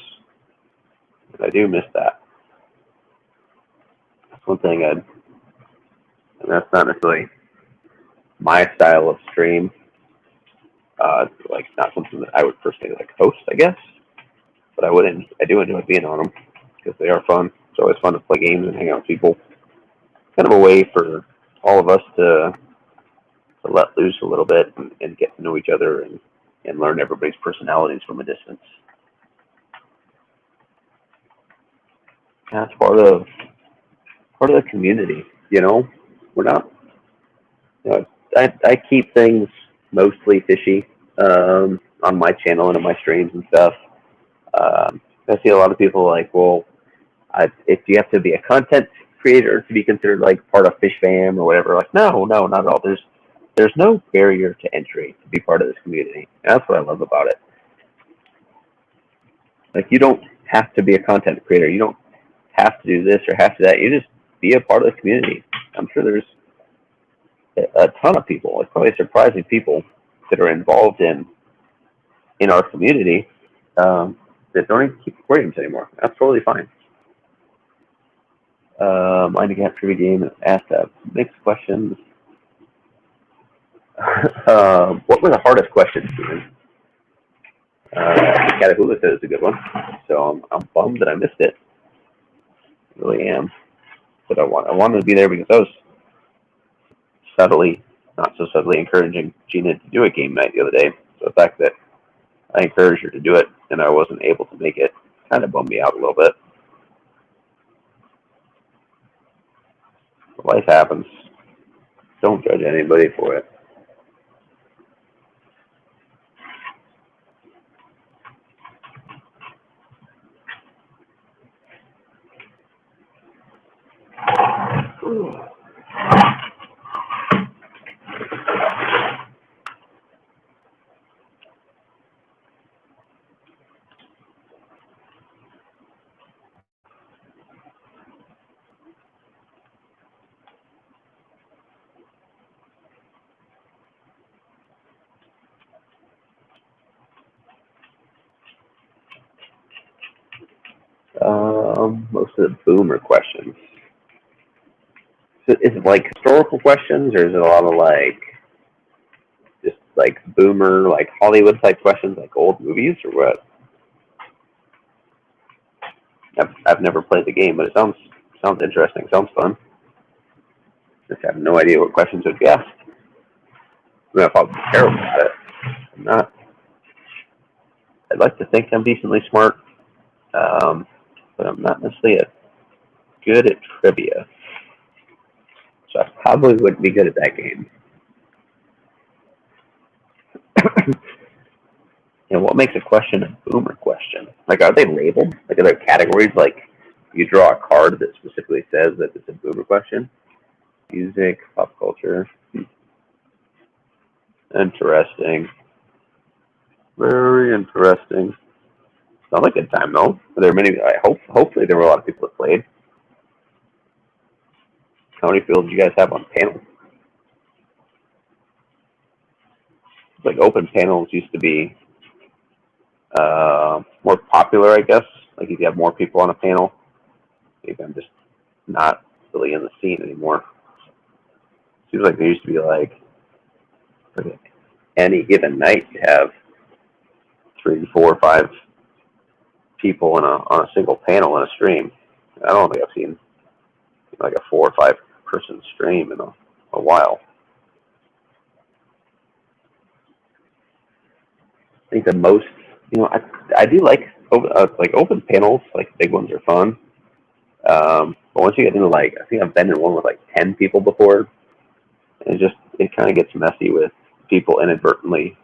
A: I do miss that. That's one thing and that's not necessarily my style of stream. Like, not something that I would personally like host, I guess. But I do enjoy being on them because they are fun. It's always fun to play games and hang out with people. Kind of a way for all of us to let loose a little bit and get to know each other and learn everybody's personalities from a distance. That's part of the community, you know. We're not, you know, I keep things mostly fishy. on my channel and in my streams and stuff. I see a lot of people like, well, if you have to be a content creator to be considered like part of Fish Fam or whatever. Like, no, not at all. There's no barrier to entry to be part of this community. And that's what I love about it. Like, you don't have to be a content creator. You don't have to do this or have to that. You just be a part of the community. I'm sure there's a ton of people, like probably surprising people that are involved in our community that don't even keep aquariums anymore. That's totally fine. I think after the game asked mixed questions. What were the hardest questions, Steven? Catahoula said it's a good one, so I'm bummed that I missed it. I really am. But I wanted to be there because I was not so subtly encouraging Gina to do a game night the other day. So the fact that I encouraged her to do it and I wasn't able to make it kind of bummed me out a little bit. Life happens. Don't judge anybody for it. Most of the boomer questions. So is it like historical questions, or is it a lot of like just like boomer, like Hollywood type questions, like old movies, or what? I've never played the game, but it sounds interesting. Sounds fun. Just have no idea what questions would be asked. I mean, if I'm terrible at it, I'm not. I'd like to think I'm decently smart, but I'm not necessarily good at trivia. So I probably wouldn't be good at that game. And what makes a question a boomer question? Like, are they labeled? Like, are there categories? Like, you draw a card that specifically says that it's a boomer question? Music, pop culture. Interesting. Very interesting. Sounds like a good time, though. There are many. Hopefully, there were a lot of people that played. How many people did you guys have on panel? Like, open panels used to be more popular, I guess. Like, if you have more people on a panel, maybe I'm just not really in the scene anymore. Seems like there used to be like any given night you have 3, 4, 5 people on a single panel in a stream. I don't think I've seen like a 4 or 5 person stream in a while. I think the most, I do like open panels, like big ones are fun. But once you get into like, I think I've been in one with like 10 people before, and it kind of gets messy with people inadvertently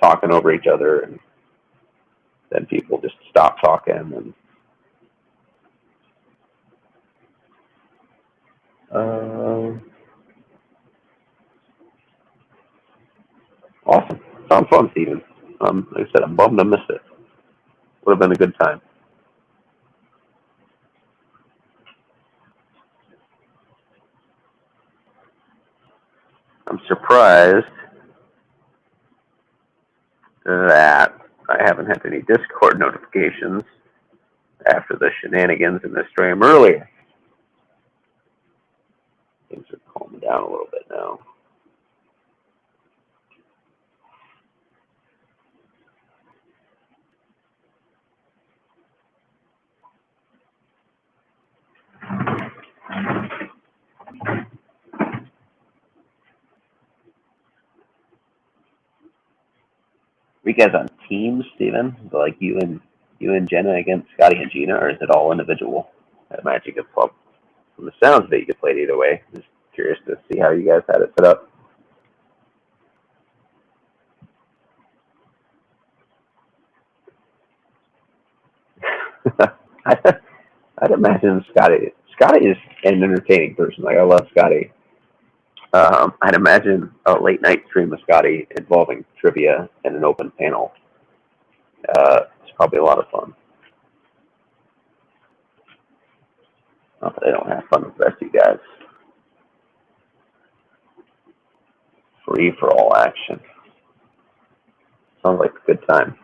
A: talking over each other, and then people just stop talking. And awesome, sounds fun, Steven. Like I said, I'm bummed I missed it. Would have been a good time. I'm surprised that I haven't had any Discord notifications after the shenanigans in the stream earlier. Things are calming down a little bit now. Are you guys on teams, Steven? Like you and Jenna against Scotty and Gina, or is it all individual at Magic Club? From the sounds of it, you could play it either way. Just curious to see how you guys had it set up. I'd imagine Scotty. Scotty is an entertaining person. Like I love Scotty. I'd imagine a late night stream with Scotty involving trivia and an open panel. It's probably a lot of fun. Not that I don't have fun with the rest of you guys. Free for all action. Sounds like a good time.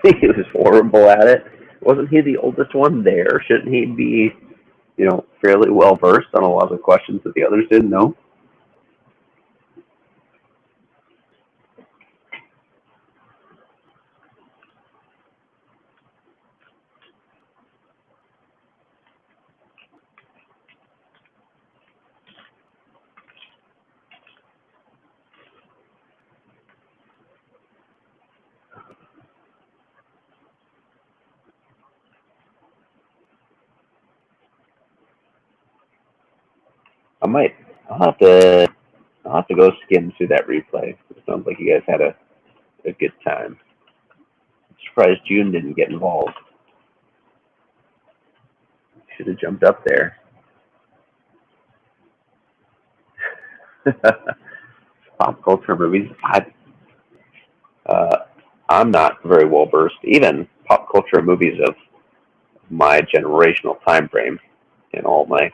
A: He was horrible at it. Wasn't he the oldest one there? Shouldn't he be, fairly well versed on a lot of the questions that the others didn't know? I'll have to go skim through that replay. It sounds like you guys had a good time. I'm surprised June didn't get involved. Should have jumped up there. Pop culture movies. I'm not very well versed. Even pop culture movies of my generational time frame in all my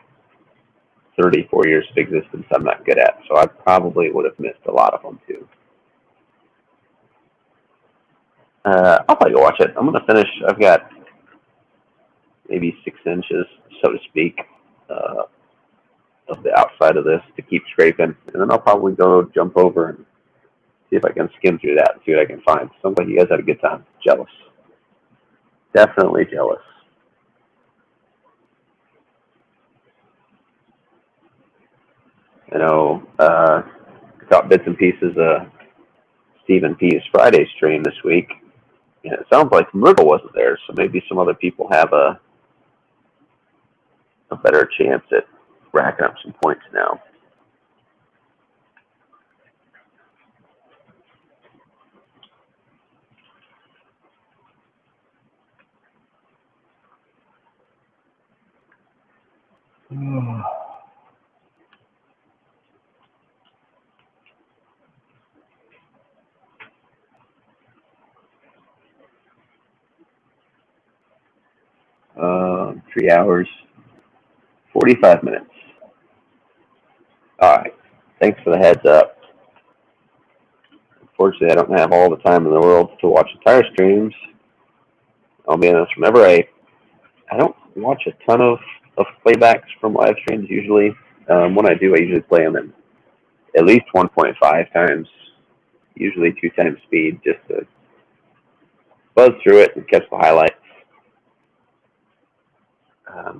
A: 34 years of existence, I'm not good at. So I probably would have missed a lot of them too. I'll probably go watch it. I'm going to finish. I've got maybe 6 inches, so to speak, of the outside of this to keep scraping. And then I'll probably go jump over and see if I can skim through that and see what I can find. Sounds like you guys had a good time. Jealous. Definitely jealous. I know, got bits and pieces of Stephen P's Friday stream this week. And it sounds like Myrtle wasn't there, so maybe some other people have a better chance at racking up some points now. Uh, 3 hours, 45 minutes. All right. Thanks for the heads up. Unfortunately, I don't have all the time in the world to watch entire streams. I'll be honest, whenever I don't watch a ton of playbacks from live streams usually. When I do, I usually play them in at least 1.5 times, usually 2 times speed, just to buzz through it and catch the highlights.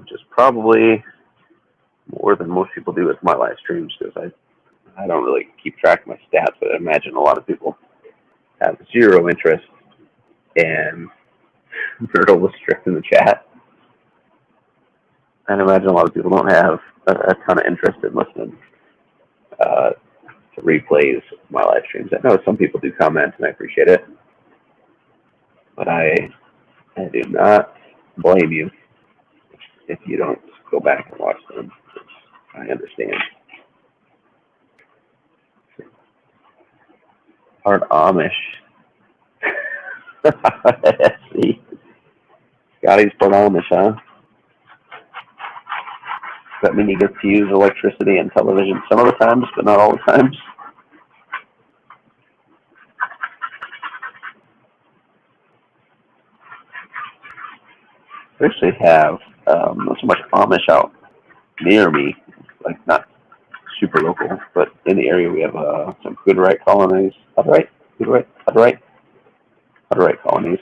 A: Just probably more than most people do with my live streams because I don't really keep track of my stats, but I imagine a lot of people have zero interest, and Myrtle was strict in the chat. And I imagine a lot of people don't have a ton of interest in listening to replays of my live streams. I know some people do comment, and I appreciate it, but I do not blame you if you don't go back and watch them. I understand. Part Amish. See, Scotty's part Amish, huh? Does that mean he gets to use electricity and television some of the times, but not all the times? I actually have not so much Amish out near me, like not super local, but in the area we have some Hutterite colonies. Hutterite colonies.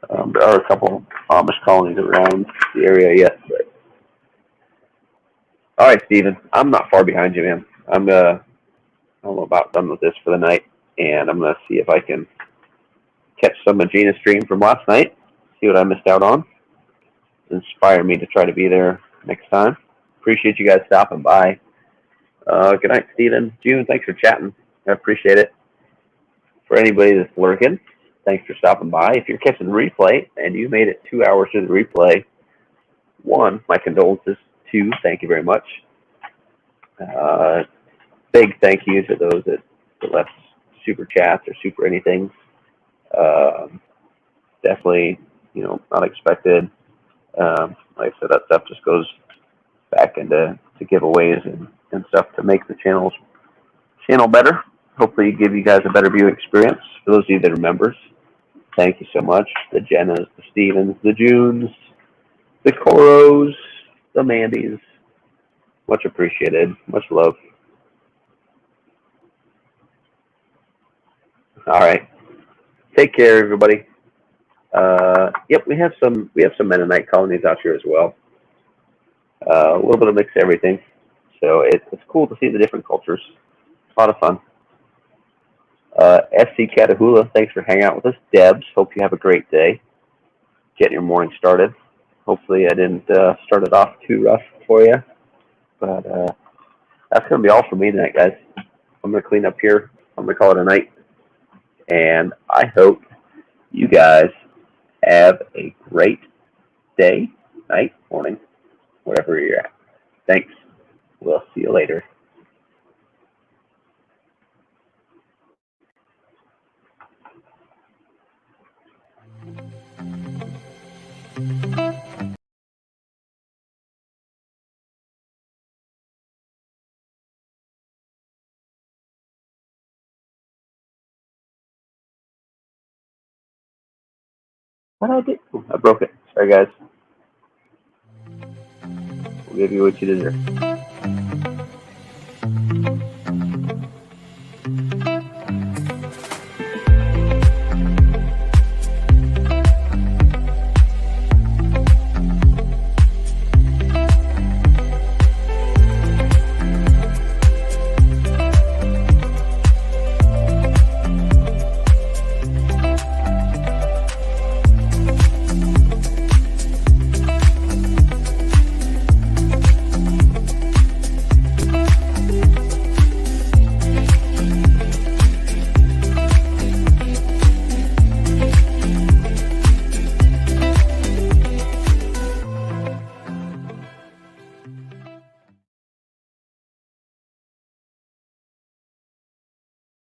A: There are a couple Amish colonies around the area yet, but all right, Steven, I'm not far behind you, man. I'm about done with this for the night, and I'm gonna see if I can catch some of Gina's stream from last night, see what I missed out on. inspire me to try to be there next time. Appreciate you guys stopping by. Good night, Steven. June, thanks for chatting. I appreciate it. For anybody that's lurking, thanks for stopping by. If you're catching the replay and you made it 2 hours through the replay, one, my condolences. Two, thank you very much. Big thank you to those that left super chats or super anything. Definitely, unexpected. Like I said, that stuff just goes back into giveaways and stuff to make the channel better. Hopefully give you guys a better viewing experience. For those of you that are members, thank you so much. The Jennas, the Stevens, the Junes, the Coros, the Mandys. Much appreciated. Much love. All right. Take care, everybody. Yep, we have some Mennonite colonies out here as well. A little bit of mix of everything. So it's cool to see the different cultures. A lot of fun. SC Catahoula, thanks for hanging out with us. Debs, hope you have a great day. Getting your morning started. Hopefully I didn't start it off too rough for you. But that's going to be all for me tonight, guys. I'm going to clean up here. I'm going to call it a night. And I hope you guys have a great day, night, morning, wherever you're at. Thanks. We'll see you later. What did I do? I broke it. Sorry, guys. We'll give you what you deserve.